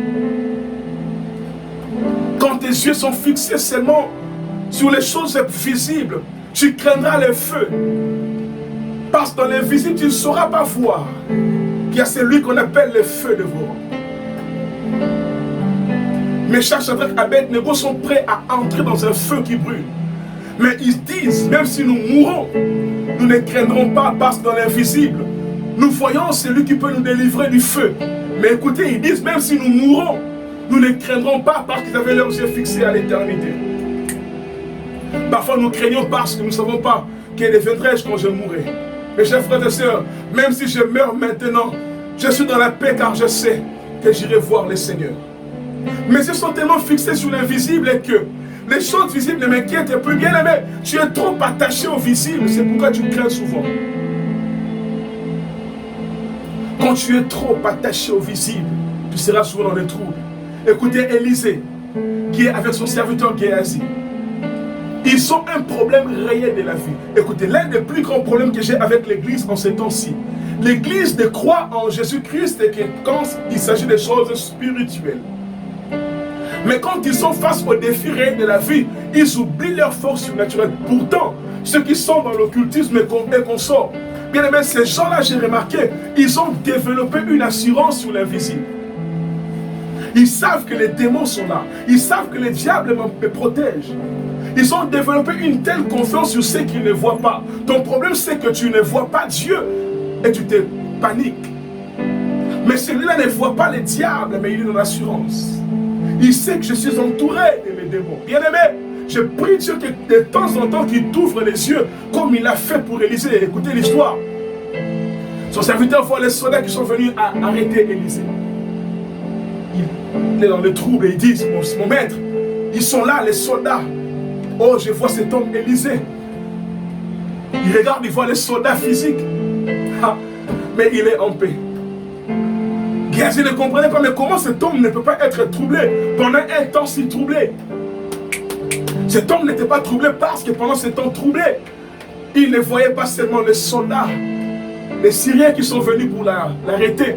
Quand tes yeux sont fixés seulement sur les choses visibles, tu craindras le feu. Parce que dans l'invisible, tu ne sauras pas voir qu'il y a celui qu'on appelle le feu de dévorant. Méchant, Shadrach, Abed-Nego sont prêts à entrer dans un feu qui brûle. Mais ils disent, même si nous mourrons, nous ne craindrons pas parce que dans l'invisible, nous voyons celui qui peut nous délivrer du feu. Mais écoutez, ils disent, même si nous mourrons, nous ne craindrons pas parce qu'ils avaient leurs yeux fixés à l'éternité. Parfois nous craignons parce que nous ne savons pas quel deviendrai-je quand je mourrai. Mes chers frères et sœurs, même si je meurs maintenant, je suis dans la paix car je sais que j'irai voir le Seigneur. Mais ils sont tellement fixés sur l'invisible et que les choses visibles ne m'inquiètent plus. Bien aimé, tu es trop attaché au visible, c'est pourquoi tu crains souvent. Quand tu es trop attaché au visible, tu seras souvent dans les troubles. Écoutez Élisée, qui est avec son serviteur Géasi. Ils ont un problème réel de la vie. Écoutez, l'un des plus grands problèmes que j'ai avec l'église en ces temps-ci, l'église ne croit en Jésus-Christ que quand il s'agit des choses spirituelles. Mais quand ils sont face aux défis réels de la vie, ils oublient leur force surnaturelle. Pourtant, ceux qui sont dans l'occultisme et qu'on sort, bien aimé, ces gens-là, j'ai remarqué, ils ont développé une assurance sur l'invisible. Ils savent que les démons sont là. Ils savent que le diable me protège. Ils ont développé une telle confiance sur ceux qui ne voient pas. Ton problème, c'est que tu ne vois pas Dieu et tu te paniques. Mais celui-là ne voit pas le diable, mais il est dans l'assurance. Il sait que je suis entouré de mes démons. Bien-aimé, je prie Dieu que de temps en temps qu'il t'ouvre les yeux comme il a fait pour Élisée. Écoutez l'histoire. Son serviteur voit les soldats qui sont venus arrêter Élisée. Il est dans le trouble et il dit, mon maître, ils sont là les soldats. Oh, je vois cet homme Élisée. Il regarde, il voit les soldats physiques. Ah, mais il est en paix. Géasi ne comprenait pas, mais comment cet homme ne peut pas être troublé pendant un temps si troublé? Cet homme n'était pas troublé parce que pendant ce temps troublé, il ne voyait pas seulement les soldats, les Syriens qui sont venus pour l'arrêter.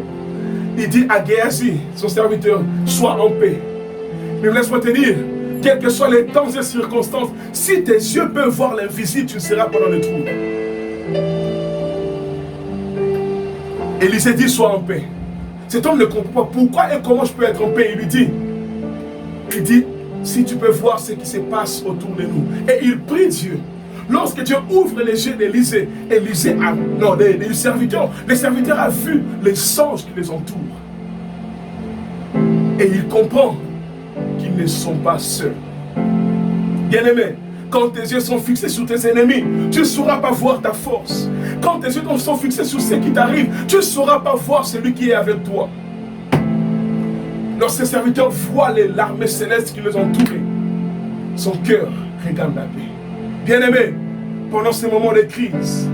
Il dit à Géasi, son serviteur, sois en paix. Mais laisse-moi te dire, quels que soient les temps et circonstances, si tes yeux peuvent voir l'invisible, tu ne seras pas dans le trou. Élisée dit, sois en paix. Cet homme ne comprend pas pourquoi et comment je peux être en paix. Il dit, si tu peux voir ce qui se passe autour de nous. Et il prie Dieu. Lorsque Dieu ouvre les yeux d'Élisée, les serviteurs a vu les anges qui les entourent. Et il comprend qu'ils ne sont pas seuls. Bien-aimé, quand tes yeux sont fixés sur tes ennemis, tu ne sauras pas voir ta force. Quand tes yeux sont fixés sur ce qui t'arrive, tu ne sauras pas voir celui qui est avec toi. Lorsque ces serviteurs voient l'armée céleste qui les entoure, son cœur regarde la paix. Bien-aimé, pendant ces moments de crise,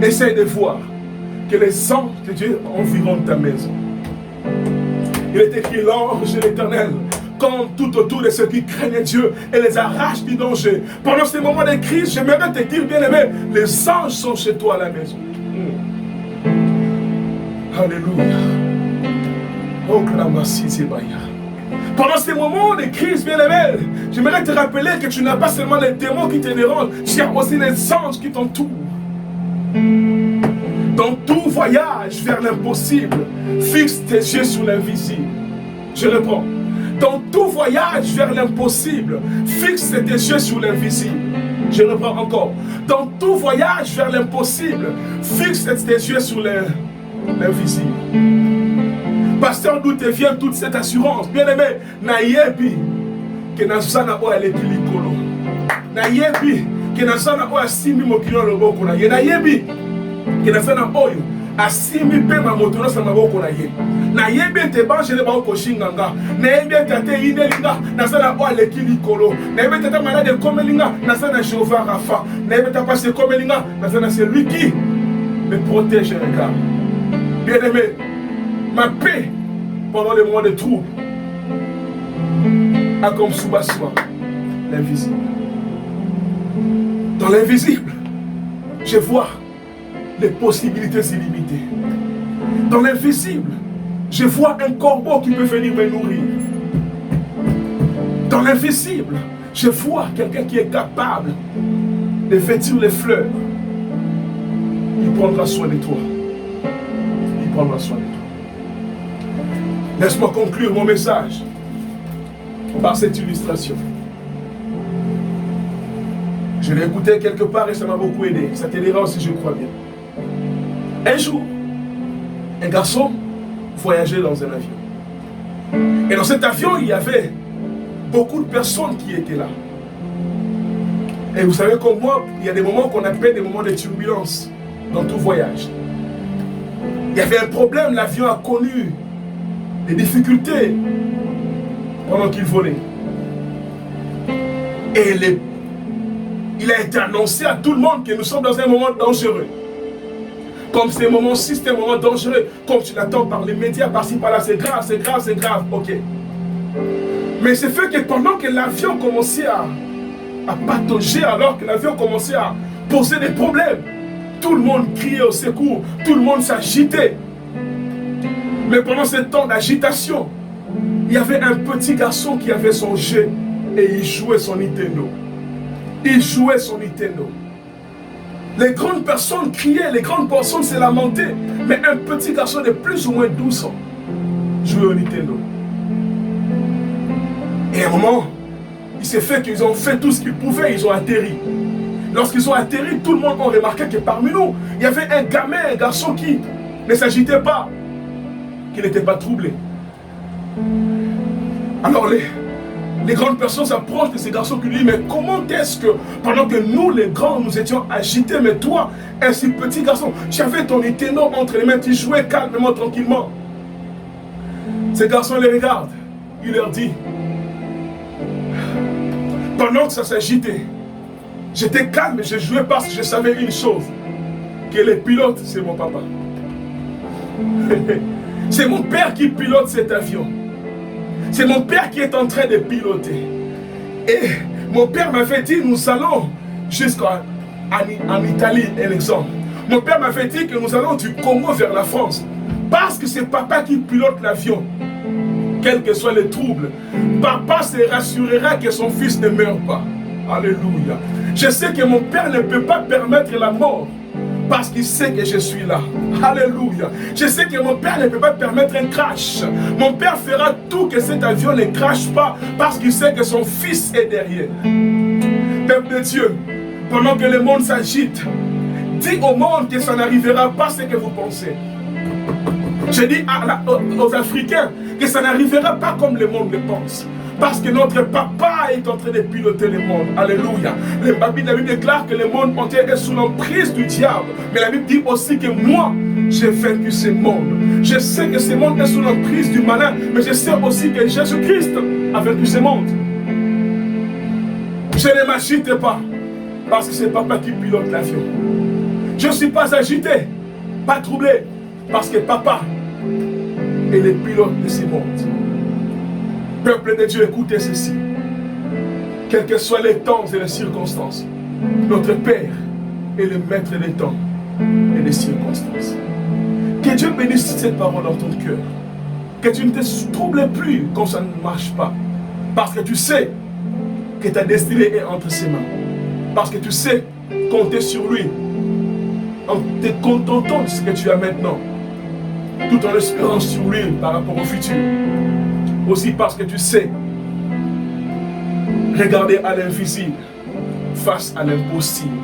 essaye de voir que les anges de Dieu environnent ta maison. Il est écrit, l'ange de l'Éternel campe tout autour de ceux qui craignent Dieu et les arrache du danger. Pendant ces moments de crise, j'aimerais te dire, bien-aimé, les anges sont chez toi à la maison. Alléluia. Oh, pendant ces moments de crise, bien-aimé, j'aimerais te rappeler que tu n'as pas seulement les démons qui te dérangent, tu as aussi les anges qui t'entourent. Dans tout voyage vers l'impossible, fixe tes yeux sur l'invisible. Je reprends. Dans tout voyage vers l'impossible, fixe tes yeux sur l'invisible. Je reprends encore. Dans tout voyage vers l'impossible, fixe tes yeux sur l'invisible. Pasteur, d'où te vient toute cette assurance? Bien-aimé, nayebi que nazana o alekili kolo. Nayebi que nazana o asimi mokino loboko na ye. Nayebi que nazana oyo asimi pe mamotoro sa maboko na ye. Nayebi te banjele ba ko shinganga. Nayebi tate inelinga nazana o alekili kolo. Nayebi tata malade komelinga nazana Jéhovah Rapha. Nayebi tata passé komelinga nazana celui qui me protège et regarde. Bien-aimé, Ma paix pendant les moments de trouble a comme soubassement l'invisible. Dans l'invisible, je vois les possibilités illimitées. Dans l'invisible, je vois un corbeau qui peut venir me nourrir. Dans l'invisible, je vois quelqu'un qui est capable de vêtir les fleurs. Il prendra soin de toi. Il prendra soin de toi. Laisse-moi conclure mon message par cette illustration. Je l'ai écouté quelque part et ça m'a beaucoup aidé. Ça t'aidera aussi, je crois bien. Un jour, un garçon voyageait dans un avion. Et dans cet avion, il y avait beaucoup de personnes qui étaient là. Et vous savez comme moi, il y a des moments qu'on appelle des moments de turbulence dans tout voyage. Il y avait un problème, l'avion a connu des difficultés pendant qu'il volait. Et il a été annoncé à tout le monde que nous sommes dans un moment dangereux. Comme ces moments-ci, c'est un moment dangereux. Comme tu l'attends par les médias, par-ci, par-là, c'est grave, c'est grave, c'est grave. Ok. Mais c'est fait que pendant que l'avion commençait à patauger, alors que l'avion commençait à poser des problèmes, tout le monde criait au secours, tout le monde s'agitait. Mais pendant ce temps d'agitation, il y avait un petit garçon qui avait son jeu et il jouait son Nintendo. Il jouait son Nintendo. Les grandes personnes criaient, les grandes personnes se lamentaient, mais un petit garçon de plus ou moins 12 ans jouait au Nintendo. Et à un moment, il s'est fait qu'ils ont fait tout ce qu'ils pouvaient, ils ont atterri. Lorsqu'ils ont atterri, tout le monde a remarqué que parmi nous, il y avait un gamin, un garçon qui ne s'agitait pas, qui n'était pas troublé. Alors les grandes personnes s'approchent de ces garçons qui lui disent, mais comment est-ce que, pendant que nous les grands, nous étions agités, mais toi, un si petit garçon, tu avais ton Nintendo entre les mains, tu jouais calmement, tranquillement. Ces garçons les regardent, il leur dit, pendant que ça s'agitait, j'étais calme et je jouais parce que je savais une chose, que le pilote, c'est mon papa. C'est mon père qui pilote cet avion. C'est mon père qui est en train de piloter. Et mon père m'avait dit, nous allons jusqu'en Italie, un exemple. Mon père m'avait dit que nous allons du Congo vers la France. Parce que c'est papa qui pilote l'avion. Quels que soient les troubles, papa se rassurera que son fils ne meurt pas. Alléluia. Je sais que mon père ne peut pas permettre la mort parce qu'il sait que je suis là. Alléluia. Je sais que mon père ne peut pas permettre un crash. Mon père fera tout que cet avion ne crache pas parce qu'il sait que son fils est derrière. Peuple de Dieu, pendant que le monde s'agite, dis au monde que ça n'arrivera pas ce que vous pensez. Je dis aux Africains que ça n'arrivera pas comme le monde le pense. Parce que notre papa est en train de piloter le monde. Alléluia. La Bible déclare que le monde entier est sous l'emprise du diable. Mais la Bible dit aussi que moi, j'ai vaincu ce monde. Je sais que ce monde est sous l'emprise du malin. Mais je sais aussi que Jésus-Christ a vaincu ce monde. Je ne m'agite pas. Parce que c'est papa qui pilote l'avion. Je ne suis pas agité, pas troublé. Parce que papa est le pilote de ce monde. Peuple de Dieu, écoutez ceci. Quels que soient les temps et les circonstances, notre Père est le maître des temps et des circonstances. Que Dieu bénisse cette parole dans ton cœur. Que tu ne te troubles plus quand ça ne marche pas. Parce que tu sais que ta destinée est entre ses mains. Parce que tu sais compter sur lui en te contentant de ce que tu as maintenant, tout en espérant sur lui par rapport au futur. Aussi parce que tu sais regarder à l'invisible face à l'impossible.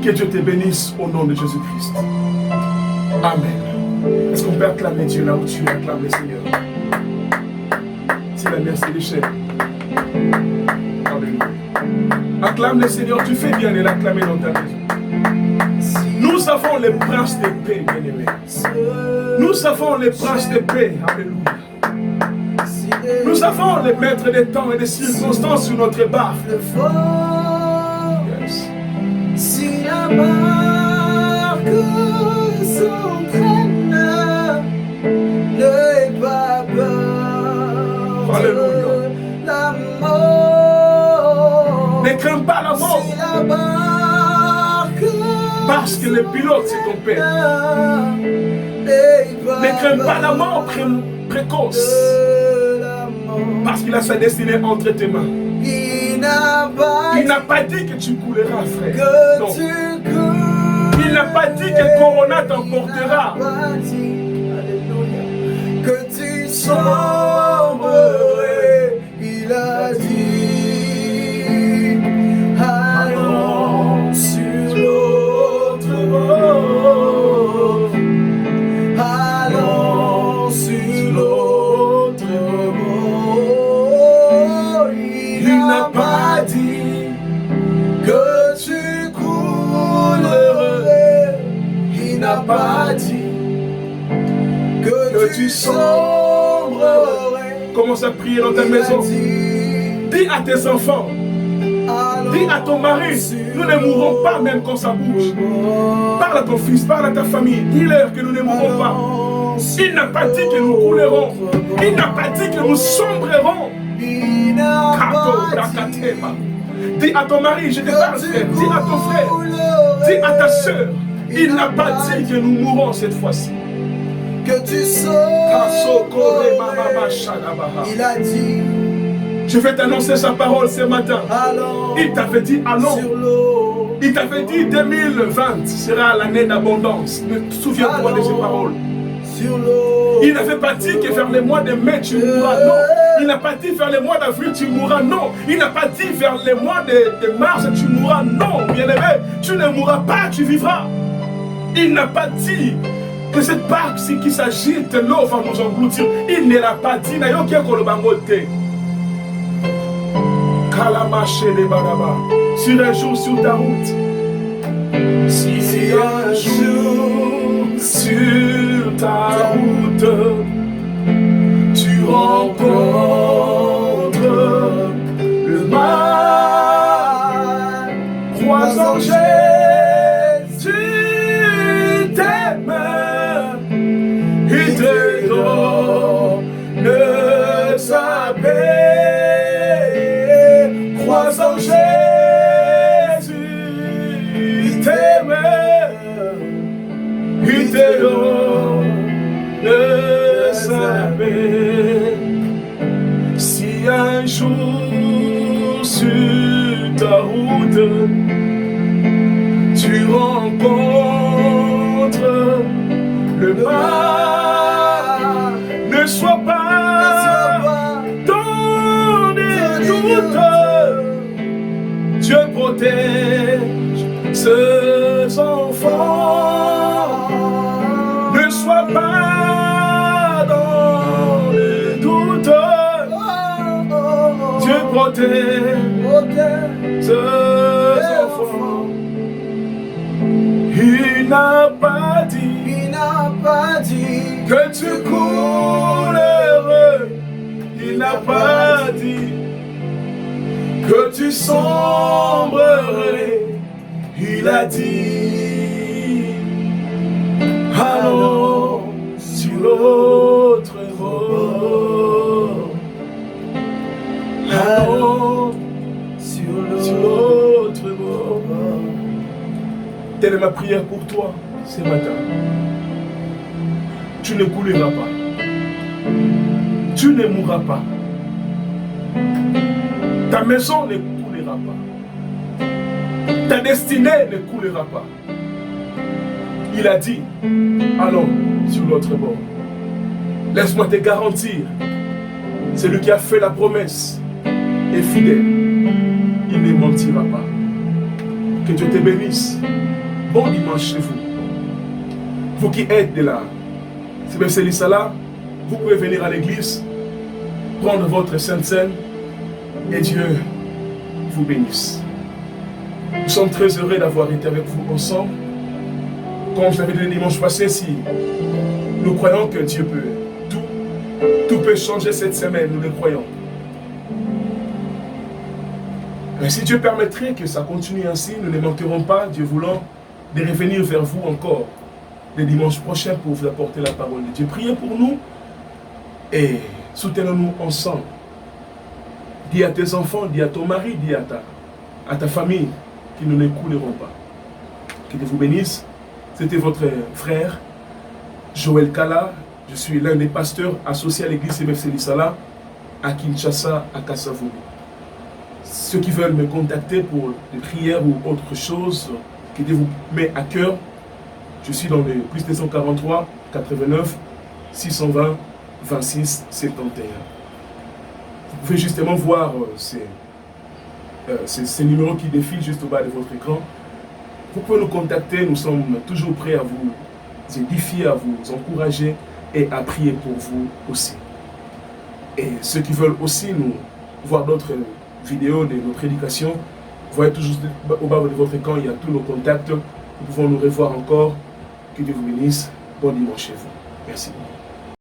Que Dieu te bénisse au nom de Jésus-Christ. Amen. Est-ce qu'on peut acclamer Dieu là où tu acclames le Seigneur? C'est la merci des chers. Alléluia. Acclame le Seigneur, tu fais bien de l'acclamer dans ta maison. Nous avons les princes de paix, bien-aimés. Nous avons les princes de paix. Alléluia. Nous avons les maîtres des temps et des circonstances sur notre barque. Yes. Si la barque s'entraîne, Parce que le pilote, c'est ton Père. Ne crains pas la mort précoce. Parce qu'il a sa destinée entre tes mains. Il n'a pas dit que tu couleras, frère. Non. Il n'a pas dit que Corona t'emportera. Que tu sombrerais, il a dit. Allons sur l'autre bord. Allons sur l'autre bord. Il n'a pas dit que tu coulerais. Il n'a pas dit que tu sombrerais. Commence à prier dans ta maison. Dis à tes enfants, dis à ton mari, nous ne mourrons pas même quand ça bouge. Parle à ton fils, parle à ta famille, dis-leur que nous ne mourrons pas. Il n'a pas dit que nous coulerons. Il n'a pas dit que nous sombrerons. Dis à ton mari, je te parle, frère. Dis à ton frère, dis à ta soeur, il n'a pas dit que nous mourrons cette fois-ci. Que tu il a dit. Je vais t'annoncer sa parole ce matin. Il t'avait dit allons. Il t'avait dit 2020 sera l'année d'abondance. Souviens-toi de ces paroles. Il n'avait pas dit que vers les mois de mai tu mourras. Non. Il n'a pas dit vers les mois d'avril tu mourras. Non. Il n'a pas dit vers les mois de mars tu mourras. Non. Bien-aimé, tu ne mourras pas, tu vivras. Il n'a pas dit que cette barque qui s'agite, l'eau va nous engloutir. Il ne l'a pas dit. Sur un jour sur ta route, si un jour sur ta route, tu rencontres le mal, crois en Jésus t'aime. Il te donne sa paix. Crois en Jésus, il t'aime. Il te donne sa paix. Si un jour sur ta route, tu rencontres le mal, ne sois pas dans des doutes. Dieu protège ses enfants. Ne sois pas dans les doutes. Dieu protège ses enfants. Il n'a pas dit que tu coulerais. Il n'a pas dit que tu sombrerais. Il a dit allons sur l'autre bord. Allons sur l'autre bord. Telle est ma prière pour toi ce matin. Tu ne couleras pas. Tu ne mourras pas. Ta maison ne coulera pas. Ta destinée ne coulera pas. Il a dit, allons sur l'autre bord. Laisse-moi te garantir, celui qui a fait la promesse est fidèle. Il ne mentira pas. Que Dieu te bénisse. Bon dimanche chez vous. Vous qui êtes de là, c'est bien c'est là, vous pouvez venir à l'église, prendre votre Sainte Seine et Dieu vous bénisse. Nous sommes très heureux d'avoir été avec vous ensemble. Comme je l'avais dit le dimanche passé, si nous croyons que Dieu peut, tout peut changer cette semaine, nous le croyons. Mais si Dieu permettrait que ça continue ainsi, nous ne manquerons pas, Dieu voulant, de revenir vers vous encore le dimanche prochain pour vous apporter la parole de Dieu. Priez pour nous et soutenons-nous ensemble. Dis à tes enfants, dis à ton mari, dis à ta famille que nous ne coulerons pas. Que Dieu vous bénisse. C'était votre frère, Joël Kala. Je suis l'un des pasteurs associés à l'église CMFC Lissala, à Kinshasa, à Kasavubu. Ceux qui veulent me contacter pour des prières ou autre chose, que Dieu vous met à cœur, je suis dans le plus 243 89 620 26 71. Vous pouvez justement voir ces numéros qui défilent juste au bas de votre écran. Vous pouvez nous contacter, nous sommes toujours prêts à vous édifier, à vous encourager et à prier pour vous aussi. Et ceux qui veulent aussi nous voir d'autres vidéos de nos prédications, vous voyez toujours au bas de votre écran, il y a tous nos contacts. Nous pouvons nous revoir encore. Que Dieu vous bénisse. Bon dimanche chez vous. Merci beaucoup.